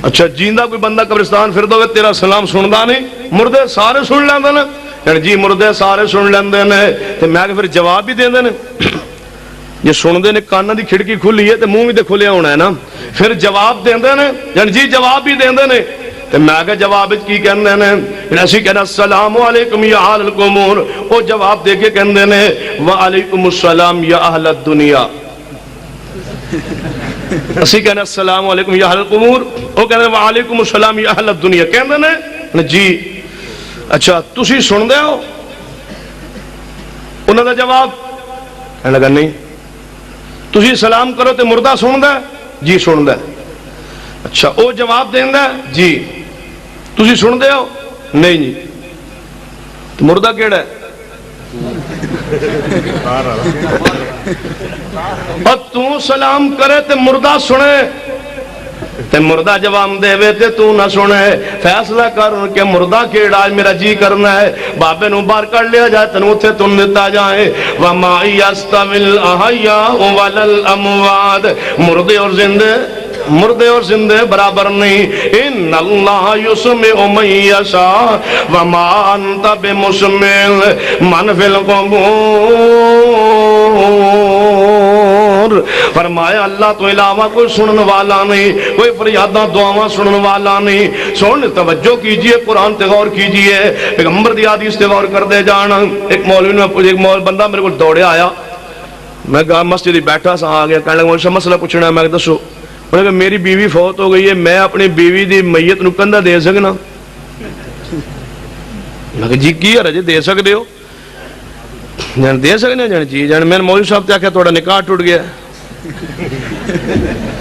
اچھا جیندہ کوئی بندہ قبرستان پھر دو گے تیرا سلام سندا نہیں مردے سارے سن لیندے نے یعنی جی مردے سارے سن لیندے نے تو میں کہ پھر جواب بھی دیندے نے یہ سندے نے کانا دی کھڑکی کھلی ہے تو منہ بھی تے کھلیا ہونا ہے نا پھر جواب دیندے نے یعنی جی جواب بھی دیندے نے تو میں کہ جواب کی کہندے نے ایسی کہنا السلام علیکم یا اہل القبور وہ جواب دے کے کہندے نے وعلیکم السلام یا اہل الدنیا اسی کہنا السلام علیکم یا اہل القبور وہ کہندے وعلیکم السلام یا اہل الدنیا کہندے نے جی اچھا تسی سن دے ہو انہوں نے جواب کہنے لگا نہیں تسی سلام کرو تے مردہ سن دے جی سن دے اچھا وہ جواب دیں دے جی تسی سن دے ہو نہیں جی تو مردہ کیڑا ہے اور تو سلام کرے تے مردہ سنے تے مردہ جواب دے وے تے تو نہ سنے فیصلہ کر کہ مردہ کیڑا ہے میرا جی کرنا ہے بابے نو باہر کر لیا جائے تنو اتھے تن دیتا جائے وَمَا يَسْتَوِي الْأَحْيَاءُ وَلَا الْأَمْوَاتُ مردے اور زندے برابر نہیں ان اللہ یسمع من یشاء وما انت بمسمع من فی القبور فرمایا اللہ تو علاوہ کوئی سنن والا نہیں کوئی فریاداں دعاواں سنن والا نہیں سن توجہ کیجئے قرآن تے غور کیجئے پیغمبر دی حدیث تے غور کر دے جانا ایک مولوی نے ایک بندہ میرے کو دوڑے آیا میں کہا مسجد بیٹھا سا آ گیا کہنے لگا مجھے مسئلہ پوچھنا ہے میں کہا دسو انہوں نے کہا میری بیوی فوت ہو گئی ہے میں اپنی بیوی دی میت نو کندہ دے سکنا میں کہا جی کی ہے جی دے سکتے ہو جان دے سکنے جان جی جان میں نے مولوی صاحب تے آکھیا تھوڑا نکاح ٹوٹ گیا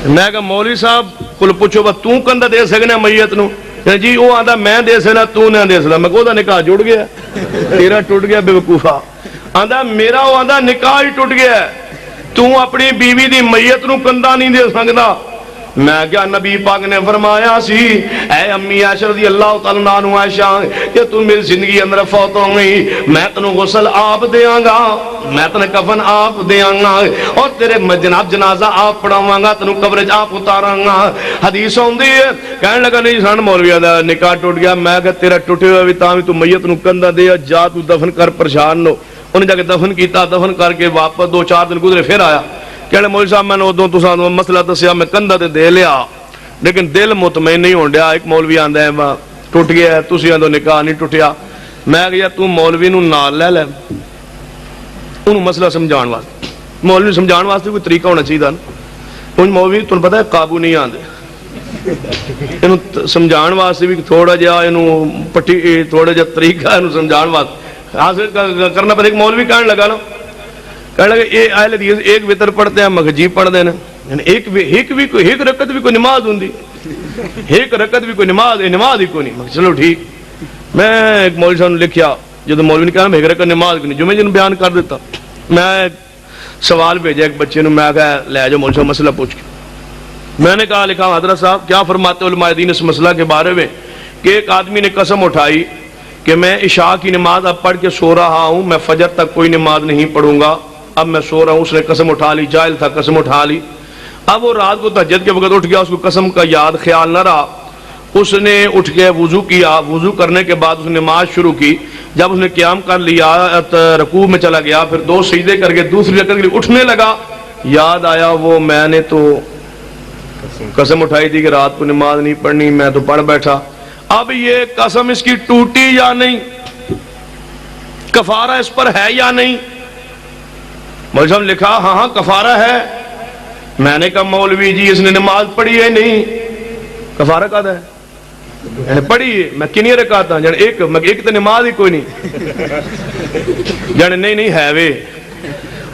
میں کہا مولوی صاحب کو پوچھو بس تو کندھا دے سکنا میت نو؟ جی وہ آندا میں دے سکنا تو نہ دے سکنا. میں کہا نکاح جڑ گیا تیرا ٹوٹ گیا بے وقوفا. آندا میرا وہ آندا نکاح ہی ٹوٹ گیا تو اپنی بیوی دی میت نو کندھا نہیں دے سکدا. میں کیا نبی پاک نے فرمایا سی اے امی عائشہ رضی اللہ تعالیٰ عنہ عائشہ کہ تو میری زندگی اندر فوت ہو گئی میں تنو غسل آپ دیاں گا میں تنو کفن آپ دیاں گا اور تیرے جناب جنازہ آپ پڑھاواں گا تنو قبر آپ اتاراں گا. حدیث ہوندی ہے کہنے لگا نہیں سن مولوی دا نکاح ٹوٹ گیا. میں کہ تیرا ٹوٹے ہوئے بھی تاں بھی تو میت نو کندھا دے جا تو دفن کر پریشان نو. انہیں جا کے دفن کیتا دفن کر کے واپس 2-4 دن گزرے پھر آیا کہنے مولوی صاحب میں نے ادوں تساں مسئلہ دسیا میں کندھا تے دے لیا لیکن دل مطمئن نہیں ہون ڈیا. ایک مولوی آندا ہے ٹوٹ گیا ہے تسی آندو نکاح نہیں ٹوٹیا. میں کہ یار تو مولوی نو نال لے انہوں مسئلہ سمجھان واسطے مولوی سمجھان واسطے کوئی طریقہ ہونا چاہیے نا. ان مولوی تمہیں پتہ ہے قابو نہیں آندے انہوں سمجھان واسطے بھی تھوڑا جہا انہوں پٹی تھوڑا جہا طریقہ انہوں سمجھان واسطے حاصل کرنا پڑے. ایک مولوی کہنے لگا نا کہنے لگا یہ اہل حدیث ایک وتر پڑھتے ہیں مغجی پڑھتے ہیں یعنی ایک رکعت بھی کوئی نماز ہوندی ایک رکعت بھی کوئی نماز ہی کوئی نہیں. چلو ٹھیک. میں ایک مولوی صاحب نے لکھیا جب مولوی نے کہا میں ایک رکعت نماز کی نہیں جمعے جن بیان کر دیتا. میں سوال بھیجا ایک بچے نے میں کہا لے جاؤ مولوی صاحب مسئلہ پوچھ کے. میں نے کہا لکھا حضرت صاحب کیا فرماتے علماء دین اس مسئلہ کے بارے میں کہ ایک آدمی نے قسم اٹھائی کہ میں عشاء کی نماز اب پڑھ کے سو رہا ہوں میں فجر تک کوئی نماز نہیں پڑھوں گا اب میں سو رہا ہوں. اس نے قسم اٹھا لی جاہل تھا قسم اٹھا لی. اب وہ رات کو تہجد کے وقت اٹھ گیا اس کو قسم کا یاد خیال نہ رہا. اس نے اٹھ کے وضو کیا وضو کرنے کے بعد اس نے نماز شروع کی. جب اس نے قیام کر لیا رکوع میں چلا گیا پھر 2 سجدے کر کے دوسری رکعت کے لیے اٹھنے لگا یاد آیا وہ میں نے تو قسم اٹھائی تھی کہ رات کو نماز نہیں پڑھنی میں تو پڑھ بیٹھا. اب یہ قسم اس کی ٹوٹی یا نہیں کفارہ اس پر ہے یا نہیں؟ مولوی صاحب لکھا ہاں کفارہ ہے. میں نے کہا مولوی جی اس نے نماز پڑھی ہے نہیں کفارہ کا ہے یعنی پڑھی ہے میں کنی رکعت ہوں جانے ایک تو نماز ہی کوئی نہیں جانے نہیں ہے وے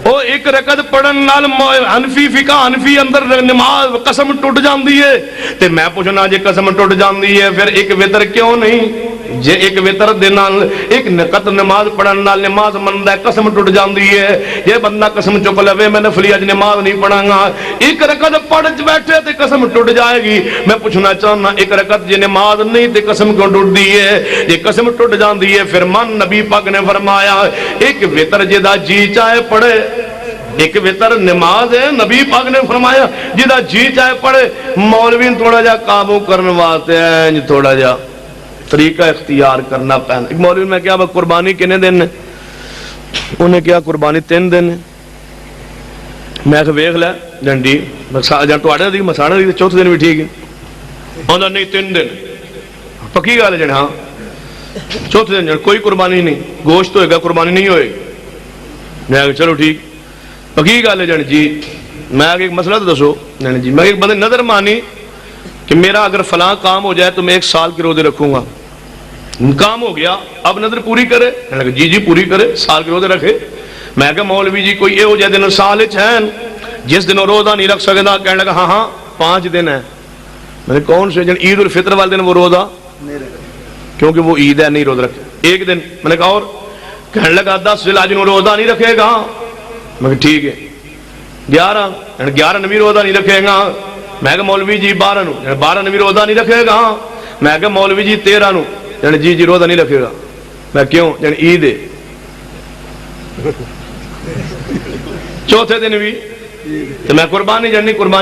او ایک رکعت پڑھن نال حنفی فقہ حنفی اندر نماز قسم ٹوٹ جاندی ہے تے میں پوچھنا جے قسم ٹوٹ جاندی ہے پھر ایک وتر کیوں نہیں جے ایک وتر دے نال ایک نقط نماز پڑھن نال نماز مندا ہے قسم ٹوٹ جاندی ہے. جے بندہ قسم چک لوے میں نفلی اج نماز نہیں پڑھاں گا ایک رکعت پڑھ بیٹھے تے قسم ٹوٹ جائے گی. میں پوچھنا چاہنا ایک رکعت جے نماز نہیں تے قسم کیوں ٹوٹدی ہے؟ جے قسم ٹوٹ جاندی ہے پھر من نبی پاک نے فرمایا ایک وتر جے دا جی چاہے پڑھے ایک وتر نماز ہے نبی پاک نے فرمایا جدا جی چاہے پڑھے. مولوی تھوڑا جا قابو کرنے واسطے تھوڑا جا طریقہ اختیار کرنا پہنا. ایک مولوی میں کیا قربانی کنے دن انہیں کیا قربانی 3 دن میں کہ ویکھ لے ڈنڈی جان تواڈے دی مساڑے دی چوتھے دن بھی ٹھیک ہے اوندا نہیں 3 دن پکی گل ہے جن ہاں چوتھے دن کوئی قربانی نہیں گوشت ہوئے گا قربانی نہیں ہوئے گی. میں کہ چلو ٹھیک پکی گل ہے جن جی میں ایک مسئلہ تو دسو جی میں ایک بندے نظر مانی کہ میرا اگر فلاں کام ہو جائے تو میں 1 سال کے روزے رکھوں گا. کام ہو گیا اب نظر پوری کرے جی پوری کرے سال کے روزے رکھے. میں کہ مولوی جی کوئی یہ ہو جائے دن سال چین جس دن روزہ نہیں رکھ سکتا کہنے لگا ہاں 5 دن ہے. میں نے کون سے عید الفطر والے دن وہ روزہ کیونکہ وہ عید ہے نہیں روزہ رکھے 1 دن. میں نے کہا اور کہنے لگا 10 ذی الحجہ روزہ نہیں رکھے گا. میں کہ ٹھیک ہے 11 نبی روزہ نہیں رکھے گا. میں کہ مولوی جی 12 نبی روزہ نہیں رکھے گا. میں کہ مولوی جی 13 جی روزہ نہیں رکھے گا. میں کیوں عید ہے چوتھے دن بھی تو میں قربانی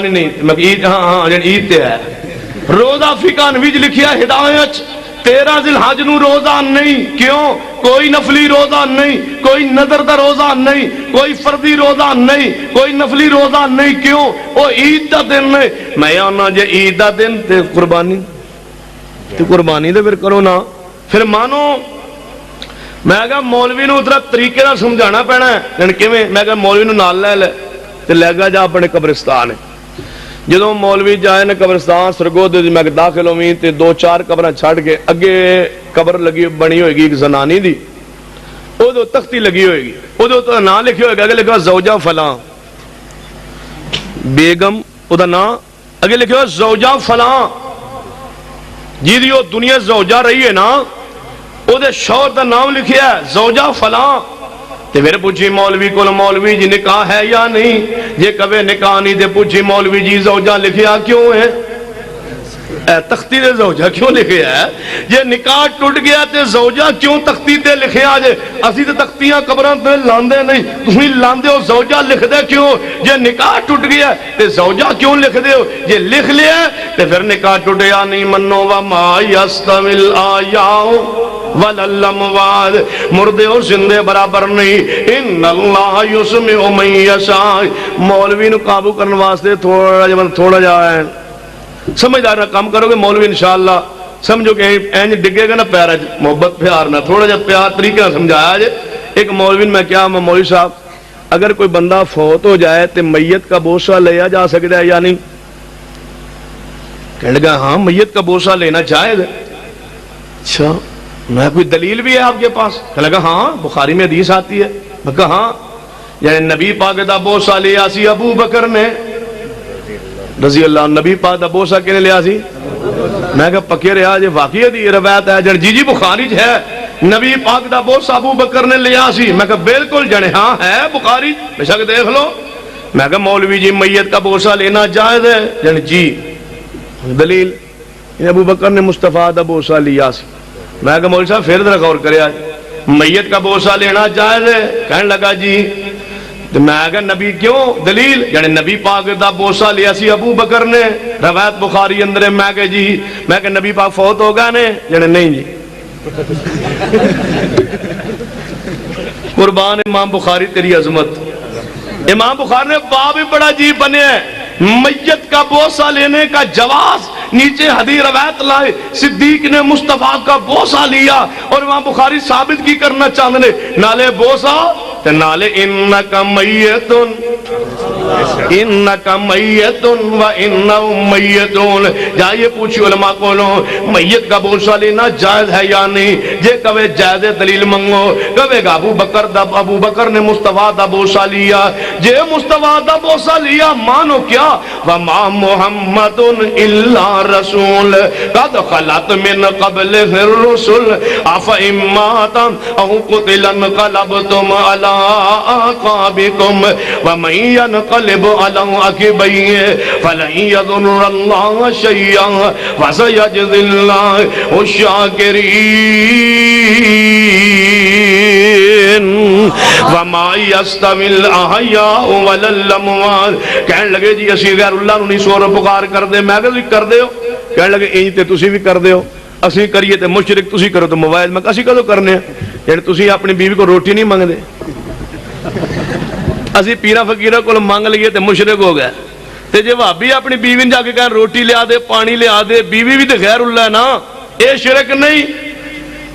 نہیں میں عید ہاں عید تے ہے. روزہ فقہ نویج لکھیا ہدایت 13 ذی الحج نو روزہ نہیں. کیوں؟ کوئی نفلی روزہ نہیں کوئی نظر دا روزہ نہیں کوئی فردی روزہ نہیں کوئی نفلی روزہ نہیں. کیوں؟ وہ عید دا دن ہے. میں آنا جے عید دا دن تے قربانی تے پھر کرو نا پھر مانو. میں کہا مولوی نو اتنا طریقے نال سمجھانا پینا ہے میں کہا مولوی نو نال لے تے لے گا جا اپنے قبرستان. جدو مولوی جائے نے قبرستان سرگود میں داخل ہوئی تے 2-4 قبراں چھڑ کے اگے قبر لگی بنی ہوئے گی ایک زنانی دی او دو تختی لگی ہوئے گی او دو تو نام لکھی ہوئے گا اگے لکھا زوجہ فلاں. بیگم دا نام اگے لکھو زوجہ فلاں جی دی وہ دنیا زوجہ رہی ہے نا او دے شوہر دا نام لکھیا ہے زوجہ فلاں تے پھر پوچھی مولوی کو مولوی جی نکاح ہے یا نہیں جے کبھی نکاح نہیں تے پوچھی مولوی جی زوجہ لکھیا کیوں ہے تختی دے زوجہ کیوں لکھے ہے یہ نکاح ٹوٹ گیا تے زوجہ کیوں تختی تے لکھے آجے اسی تے تختیاں قبران تے لاندے نہیں تمہیں لاندے ہو زوجہ لکھ دے کیوں یہ نکاح ٹوٹ گیا تے زوجہ کیوں لکھ دے ہو یہ لکھ لیا تے پھر نکاح ٹوٹ گیا نہیں منو وما یستوی الآیاء والاموات مردے اور زندے برابر نہیں ان اللہ یسمع من یشاء مولوی نو قابو کرنے واسطے تھوڑا جائے سمجھدار نہ کام کرو گے مولوی انشاءاللہ سمجھو کہ اینج ڈگے گا نا پیارا محبت پیار نہ تھوڑا جا پیار طریقہ سمجھایا جائے ایک مولوی میں کیا مولوی صاحب اگر کوئی بندہ فوت ہو جائے تو میت کا بوسہ لیا جا سکتا ہے یا نہیں کہنے لگا ہاں میت کا بوسہ لینا جائز ہے اچھا میں کوئی دلیل بھی ہے آپ کے پاس کہنے لگا ہاں بخاری میں حدیث آتی ہے میں کہا ہاں یعنی نبی پاک دا بوسہ لیا سی ابو بکر نے رضی اللہ نبی پاک دا بوسہ کنے لیا سی میں کہا پکے رہا جی واقعی دی روایت ہے جن جی بخاری ہے نبی پاک دا بوسہ ابو بکر نے لیا سی میں کہا بالکل جنے ہاں ہے بخاری بے شک دیکھ لو میں کہا مولوی جی میت کا بوسہ لینا جائز ہے جن جی دلیل ابو بکر نے مصطفیٰ دا بوسہ لیا سی میں کہا مولوی صاحب پھر ذرا غور کرے آج میت کا بوسہ لینا جائز ہے کہنے لگا جی تو میں کہا نبی کیوں دلیل یعنی نبی پاک دا بوسہ لیا سی ابو بکر نے روایت بخاری اندر ہے میں کہا جی میں کہا نبی پاک فوت ہو گئے نے یعنی نہیں جی قربان امام بخاری تیری عظمت امام بخاری نے باب بھی بڑا عجیب بنے ہیں میت کا بوسہ لینے کا جواز نیچے حدیث روایت لائے صدیق نے مصطفیٰ کا بوسہ لیا اور امام بخاری ثابت کی کرنا چاہتے نالے بوسہ تے نالے انکا میتن انکا میتن و انہم میتون جائیے پوچھی علماء کو لو میت کا بوسہ لینا جائز ہے یا نہیں جے کبھے جائز دلیل منگو کبھے گا ابو بکر نے مصطفیٰ دا بوسہ لیا جے مصطفیٰ دا بوسہ لیا مانو کیا وما محمد الا رسول قد خلت من قبل الرسل افا اماتا او قتلا انقلبتم علی آقابکم ومن ينقلب على عقبيه فلن يضر الله شيئا وسيجزي الله الشاكرين وما يستوي الاحياء ولا الاموات کہنے لگے جی اسی غیر اللہ نو نہیں سور پکار کر دے میں کہ کر دے ہو کہنے لگے اینج تے تسی بھی کر دے ہو اسی کریے تے مشرک تسی کرو تو موبائل میں اسی کدو کرنے ہیں یعنی تسی اپنی بیوی کو روٹی نہیں مانگ دے اسی پیرا فقیرہ کو مانگ لیے تے مشرک ہو گئے تے جے بھابی اپنی بیوی نے جا کے کہا روٹی لیا دے پانی لیا دے بیوی بھی تے غیر اللہ ہے نا اے شرک نہیں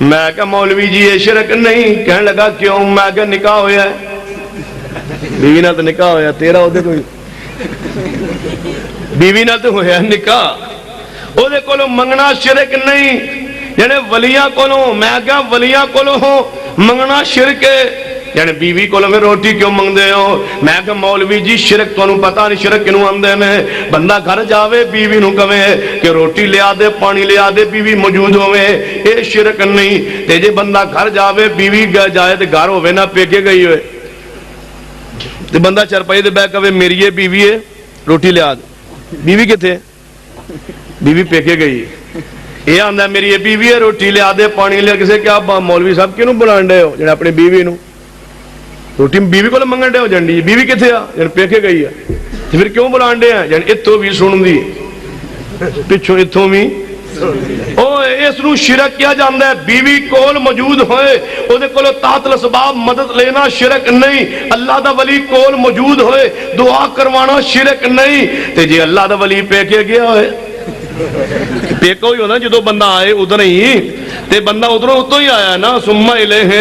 میں کہا مولوی جی اے شرک نہیں کہنے لگا کیوں میں کہا نکاح ہویا ہے بیوی نہ تو نکاح ہویا تیرا ہو دے کوئی بیوی نہ تو ہویا نکاح او دے کولو منگنا شرک نہیں یعنی ولیاں کولو میں کہا ولیاں کولو منگنا شرک ہے یعنی بیوی کو لگے روٹی کیوں منگ دے ہو میں کہ مولوی جی شرک تو انہوں پتا نہیں شرک کنوں آندے نے بندہ گھر جاوے بیوی نوں کہے کہ روٹی لیا دے پانی لیا دے بیوی موجود ہوئے اے شرک نہیں تے جے بندہ گھر جاوے بیوی جائے تے گھر ہوئے نہ پیکے گئی ہوئے تے بندہ چرپائی دے بے کہے میری یہ بیوی ہے روٹی لیا دے بیوی کے تھے بیوی پیکے گئی یہ آندہ میری یہ بیوی ہے روٹی لیا دے پانی لیا کسے کیا مولوی صاحب کیوں بلانڈے ہو جنہیں اپنی بیوی نوں روٹی بیوی کو منگن دے ہو جنڈی بیوی کتھے آ جن پیکے گئی ہے پھر کیوں بلان دے ہیں جن اتھو بھی سن دی پچھو اتھو بھی او اس نو شرک کیا جاندہ ہے بیوی کول موجود ہوئے او دے کولو تحت الاسباب مدد لینا شرک نہیں اللہ دا ولی کول موجود ہوئے دعا کروانا شرک نہیں تے جی اللہ دا ولی پیکے گیا ہوئے پیکو ہی ہونا جدو بندہ آئے ادھر ہی تے بندہ ادھروں اتو ہی آیا نا سمہ الہ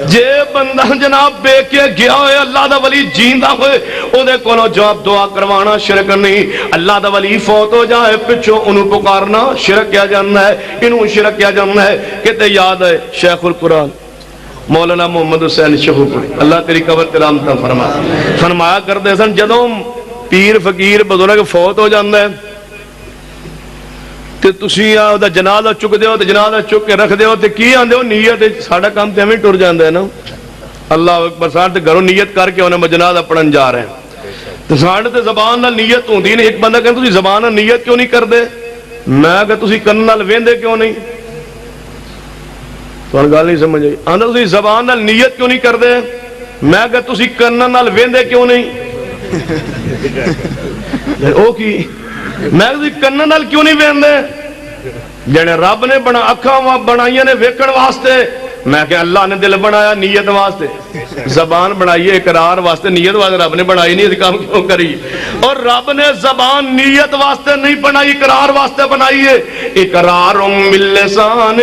جے بندہ جناب بے کے گیا ہوئے اللہ دا ولی جیندہ ہوئے او دے کونو جواب دعا کروانا شرک نہیں اللہ دا ولی فوت ہو جائے پچھو انہوں پکارنا شرک کیا جاننا ہے انہوں شرک کیا جاننا ہے کہتے یاد ہے شیخ القرآن مولانا محمد حسین شہوپوری اللہ تیری قبر ترامتا فرمایا کرتے سن جدوں پیر فقیر بزرگ فوت ہو جاندہ ہے تے تسی دا جنازہ چک دیو تے جنازہ چک کے رکھ دیو تے کی آندے ہو نیت ساڈا کام تے ہمیں ٹر جاندہ ہے نا اللہ اکبر ساڈے تے گھروں نیت کر کے انہیں جنازہ پڑھن جا رہے ہیں تے ساڈے تے زبان نال نیت ہوندی نہیں. ایک بندہ کہندا تسی زبان نال نیت کیوں نہیں کردے؟ میں کہ تسی کن نال ویندے کیوں نہیں؟ تھوڑا گل نہیں سمجھ آئی. آندا تسی زبان نال نیت کیوں نہیں کردے؟ میں کہ تسی کن نال ویندے کیوں نہیں؟ او کی میں کہ کن نال کیوں نہیں ویندے؟ جنے رب نے بنا اکھاں بنائیاں نے ویکھن واسطے. میں کہ اللہ نے دل بنایا نیت واسطے, زبان بنائی اقرار واسطے, نیت واسطے رب نے بنائی نہیں, کام کیوں کری؟ اور رب نے زبان نیت واسطے نہیں بنائی, اقرار واسطے بنائی ہے. اقرار باللسان,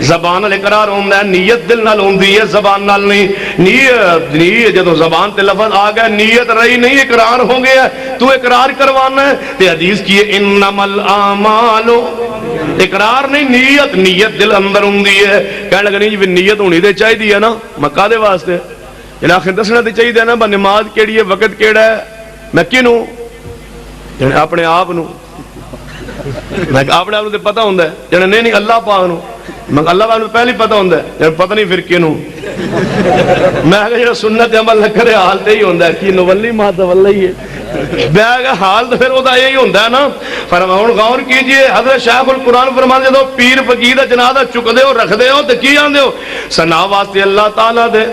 زبان نال اقرار ہوندا ہے, نیت دل نال ہوندی ہے, زبان نال نہیں. نیت جدوں زبان تے لفظ آ گیا نیت رہی نہیں, اقرار ہو گیا, تو اقرار کروانا ہے. تے حدیث کی ہے انما الاعمال, اقرار نہیں نیت, نیت دل اندر ہوندی ہے. کہنے لگا نہیں جی نیت ہونی تے چاہیے ہے نا, مکہ دے واسطے جنہیں آخر دسنا تے چاہیے نا, نماز کیڑی ہے, وقت کیڑا ہے, میں کنوں جنہیں اپنے آپ نو, میں اپنے آپ نو تے پتہ ہوندا ہے, جنہیں نہیں اللہ پاک نو, میں اللہ پاک نو پہلے پتہ ہوندا ہے, جنہیں پتہ نہیں پھر کنوں. میں کہا جنہیں سنت عمل نہ کرے حال تے ہی ہوندا ہے, کی نولی ماں تولی ہے, میں کہا حال تو پھر وہ دا یہی ہوندا ہے نا. فرماؤں غور کیجئے, حضرت شیخ القرآن فرماتے ہیں پیر فقیر دا جنازہ چک دے ہو رکھ دے ہو تے کی آندے ہو؟ ثنا واسطے اللہ تعالیٰ دے,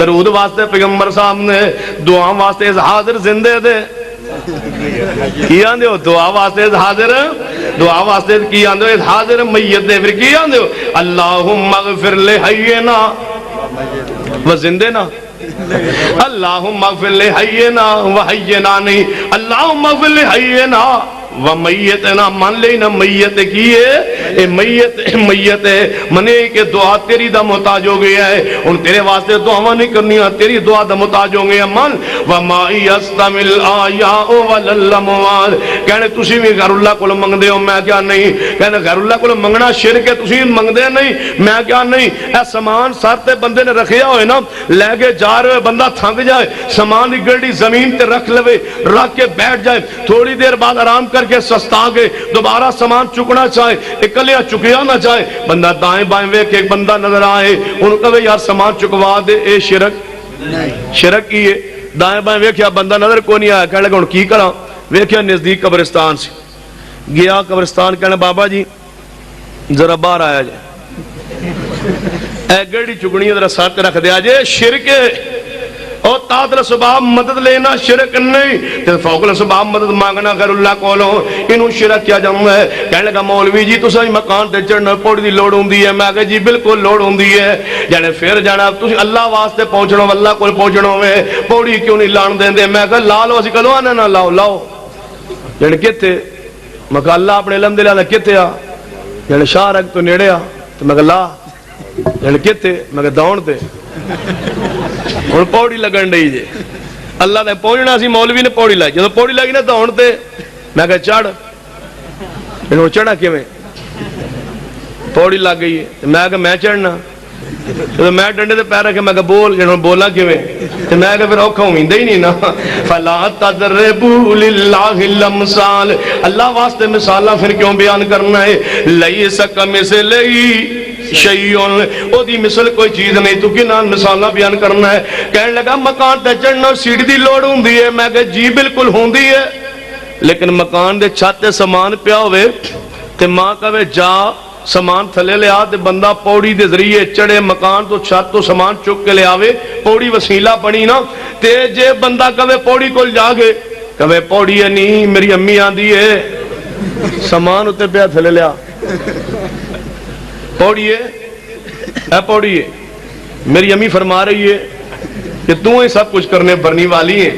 درود واسطے پیغمبر صاحب نے, دعا واسطے حاضر زندے دے, کی آندے ہو؟ دعا واسطے حاضر, دعا واسطے کی آندے ہو؟ حاضر میت دے. پھر کی آندے ہو؟ اللہم اغفر لحینا و زندے نا, اللہم اغفر لحینا و حینا نہیں, اللہم اغفر لحینا و میتنا. مان لینا میت کی ہے, اے میت ہے منے کہ دعا تیری دا محتاج ہو گیا ہے, ان تیرے واسطے دعا نہیں کرنی, تیری دعا دا محتاج ہو گیا. من وما یستمل آیاء وللاموال, کہنے تسی بھی غیر اللہ کو منگ دے ہو, میں کیا نہیں. کہنے غیر اللہ کو منگنا شرک ہے, تسی منگ دے نہیں, میں کیا نہیں. اے سامان سر تے بندے نے رکھیا ہوئے نا, لے کے جا رہے بندہ تھک جائے, سامان کی گڑی زمین تے رکھ لے, رکھ کے بیٹھ جائے, تھوڑی دیر بعد آرام کر کے سستا کے دوبارہ سامان چکنا چاہے, اکلیا چکیا نہ چاہے, بندہ دائیں بائیں وے کہ ایک بندہ نظر آئے, انہوں کہے یار سامان چکوا دے, اے شرک کی ہے. دائیں بائیں ویکھیا بندہ نظر کو نہیں آیا, کہنے لگا ان کی کرا, ویکھیا نزدیک قبرستان سے گیا, قبرستان کہنے بابا جی ذرا باہر آیا جائے, اے گڑی چکنی ذرا ساتھ رکھ دیا جائے, شرک اور تادر سباب مدد لینا شرک نہیں, تے فوق سباب مدد مانگنا غیر اللہ کو لو, انہوں شرک کیا جانا ہے. کہنے لگا مولوی جی تو سائی مکان تے چڑھنا پوڑی دی لوڑ ہوندی ہے, میں کہا جی بالکل لوڑ ہوندی ہے. جانے پھر جانا تسی اللہ واسطے پہنچنا, اللہ کو پہنچنا میں پوڑی کیوں نہیں لان دیں دے, میں کہا لا لو, اسی کہا لو آنا نا لاؤ لاؤ. جانے کتے, میں کہا اللہ اپنے علم دے لیا کتے آ, جانے شاہ رکھ تو نیڑے آ, تو میں کہا لا, جانے کتے, میں کہا داؤن تے ہوں پوڑی لگن ڈی جے, اللہ نے پہنچنا سی, مولوی نے پوڑی لائی, جب پوڑی لگی نا داؤن تے, میں کہا چڑھ, انہوں چڑھا کیویں, پوڑی لگ گئی ہے, میں کہا میں چڑھنا, جب میں ڈنڈے تے پیر رکھے, میں کہا بول, جنہوں بولا کیویں, تو میں کہا پھر اوکھا ہوندے ہی نہیں نا. فلا تضربوا للہ الامثال, اللہ واسطے مثالاں پھر کیوں بیان کرنا ہے. لیس کمثلہ شیئن, او دی مثل کوئی چیز نہیں, تو کی نام مثالہ بیان کرنا ہے. کہنے لگا مکان تے چڑھنا سیڑھی دی لوڑ ہوندی ہے, میں کہا جی بالکل ہوندی ہے, لیکن مکان دے چھت تے سامان پیا ہوئے تے ماں کہے جا سامان تھلے لے آ, تے بندہ پوڑی دے ذریعے چڑھے مکان تو چھت تو سامان چک کے لے آوے, پوڑی وسیلہ بنی نا. تے جے بندہ کہے پوڑی کول جا کے کہے پوڑی ہے نہیں, میری امی آندی ہے, سامان اتے پیا تھلے لے آ, پوڑی ہے, اے پوڑی ہے, میری امی فرما رہی ہے کہ تو ہی سب کچھ کرنے بھرنی والی ہے,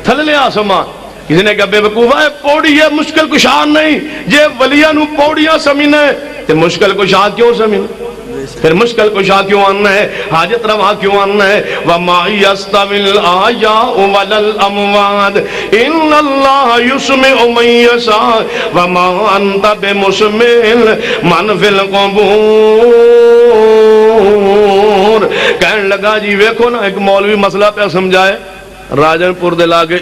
تھل لے آسمان. کسی نے کہا بے وقوفہ ہے, پوڑی ہے مشکل کشان نہیں, جے ولیاں نو پوڑیاں سمینا ہے تے مشکل کشا کیوں سمینا, پھر مشکل کشا کیوں آنا ہے, حاجت روا کیوں آنا ہے. وَمَا يَسْتَوِي الْآيَاءُ وَلَا الْأَمْوَاتُ إِنَّ اللَّهَ يُسْمِعُ مَن يَشَاءُ وَمَا أَنْتَ بِمُسْمِعٍ مَن فِي الْقُبُورِ. کہنے لگا جی ویکھو نا, ایک مولوی مسئلہ پہ سمجھائے, راجن پور دے لاگے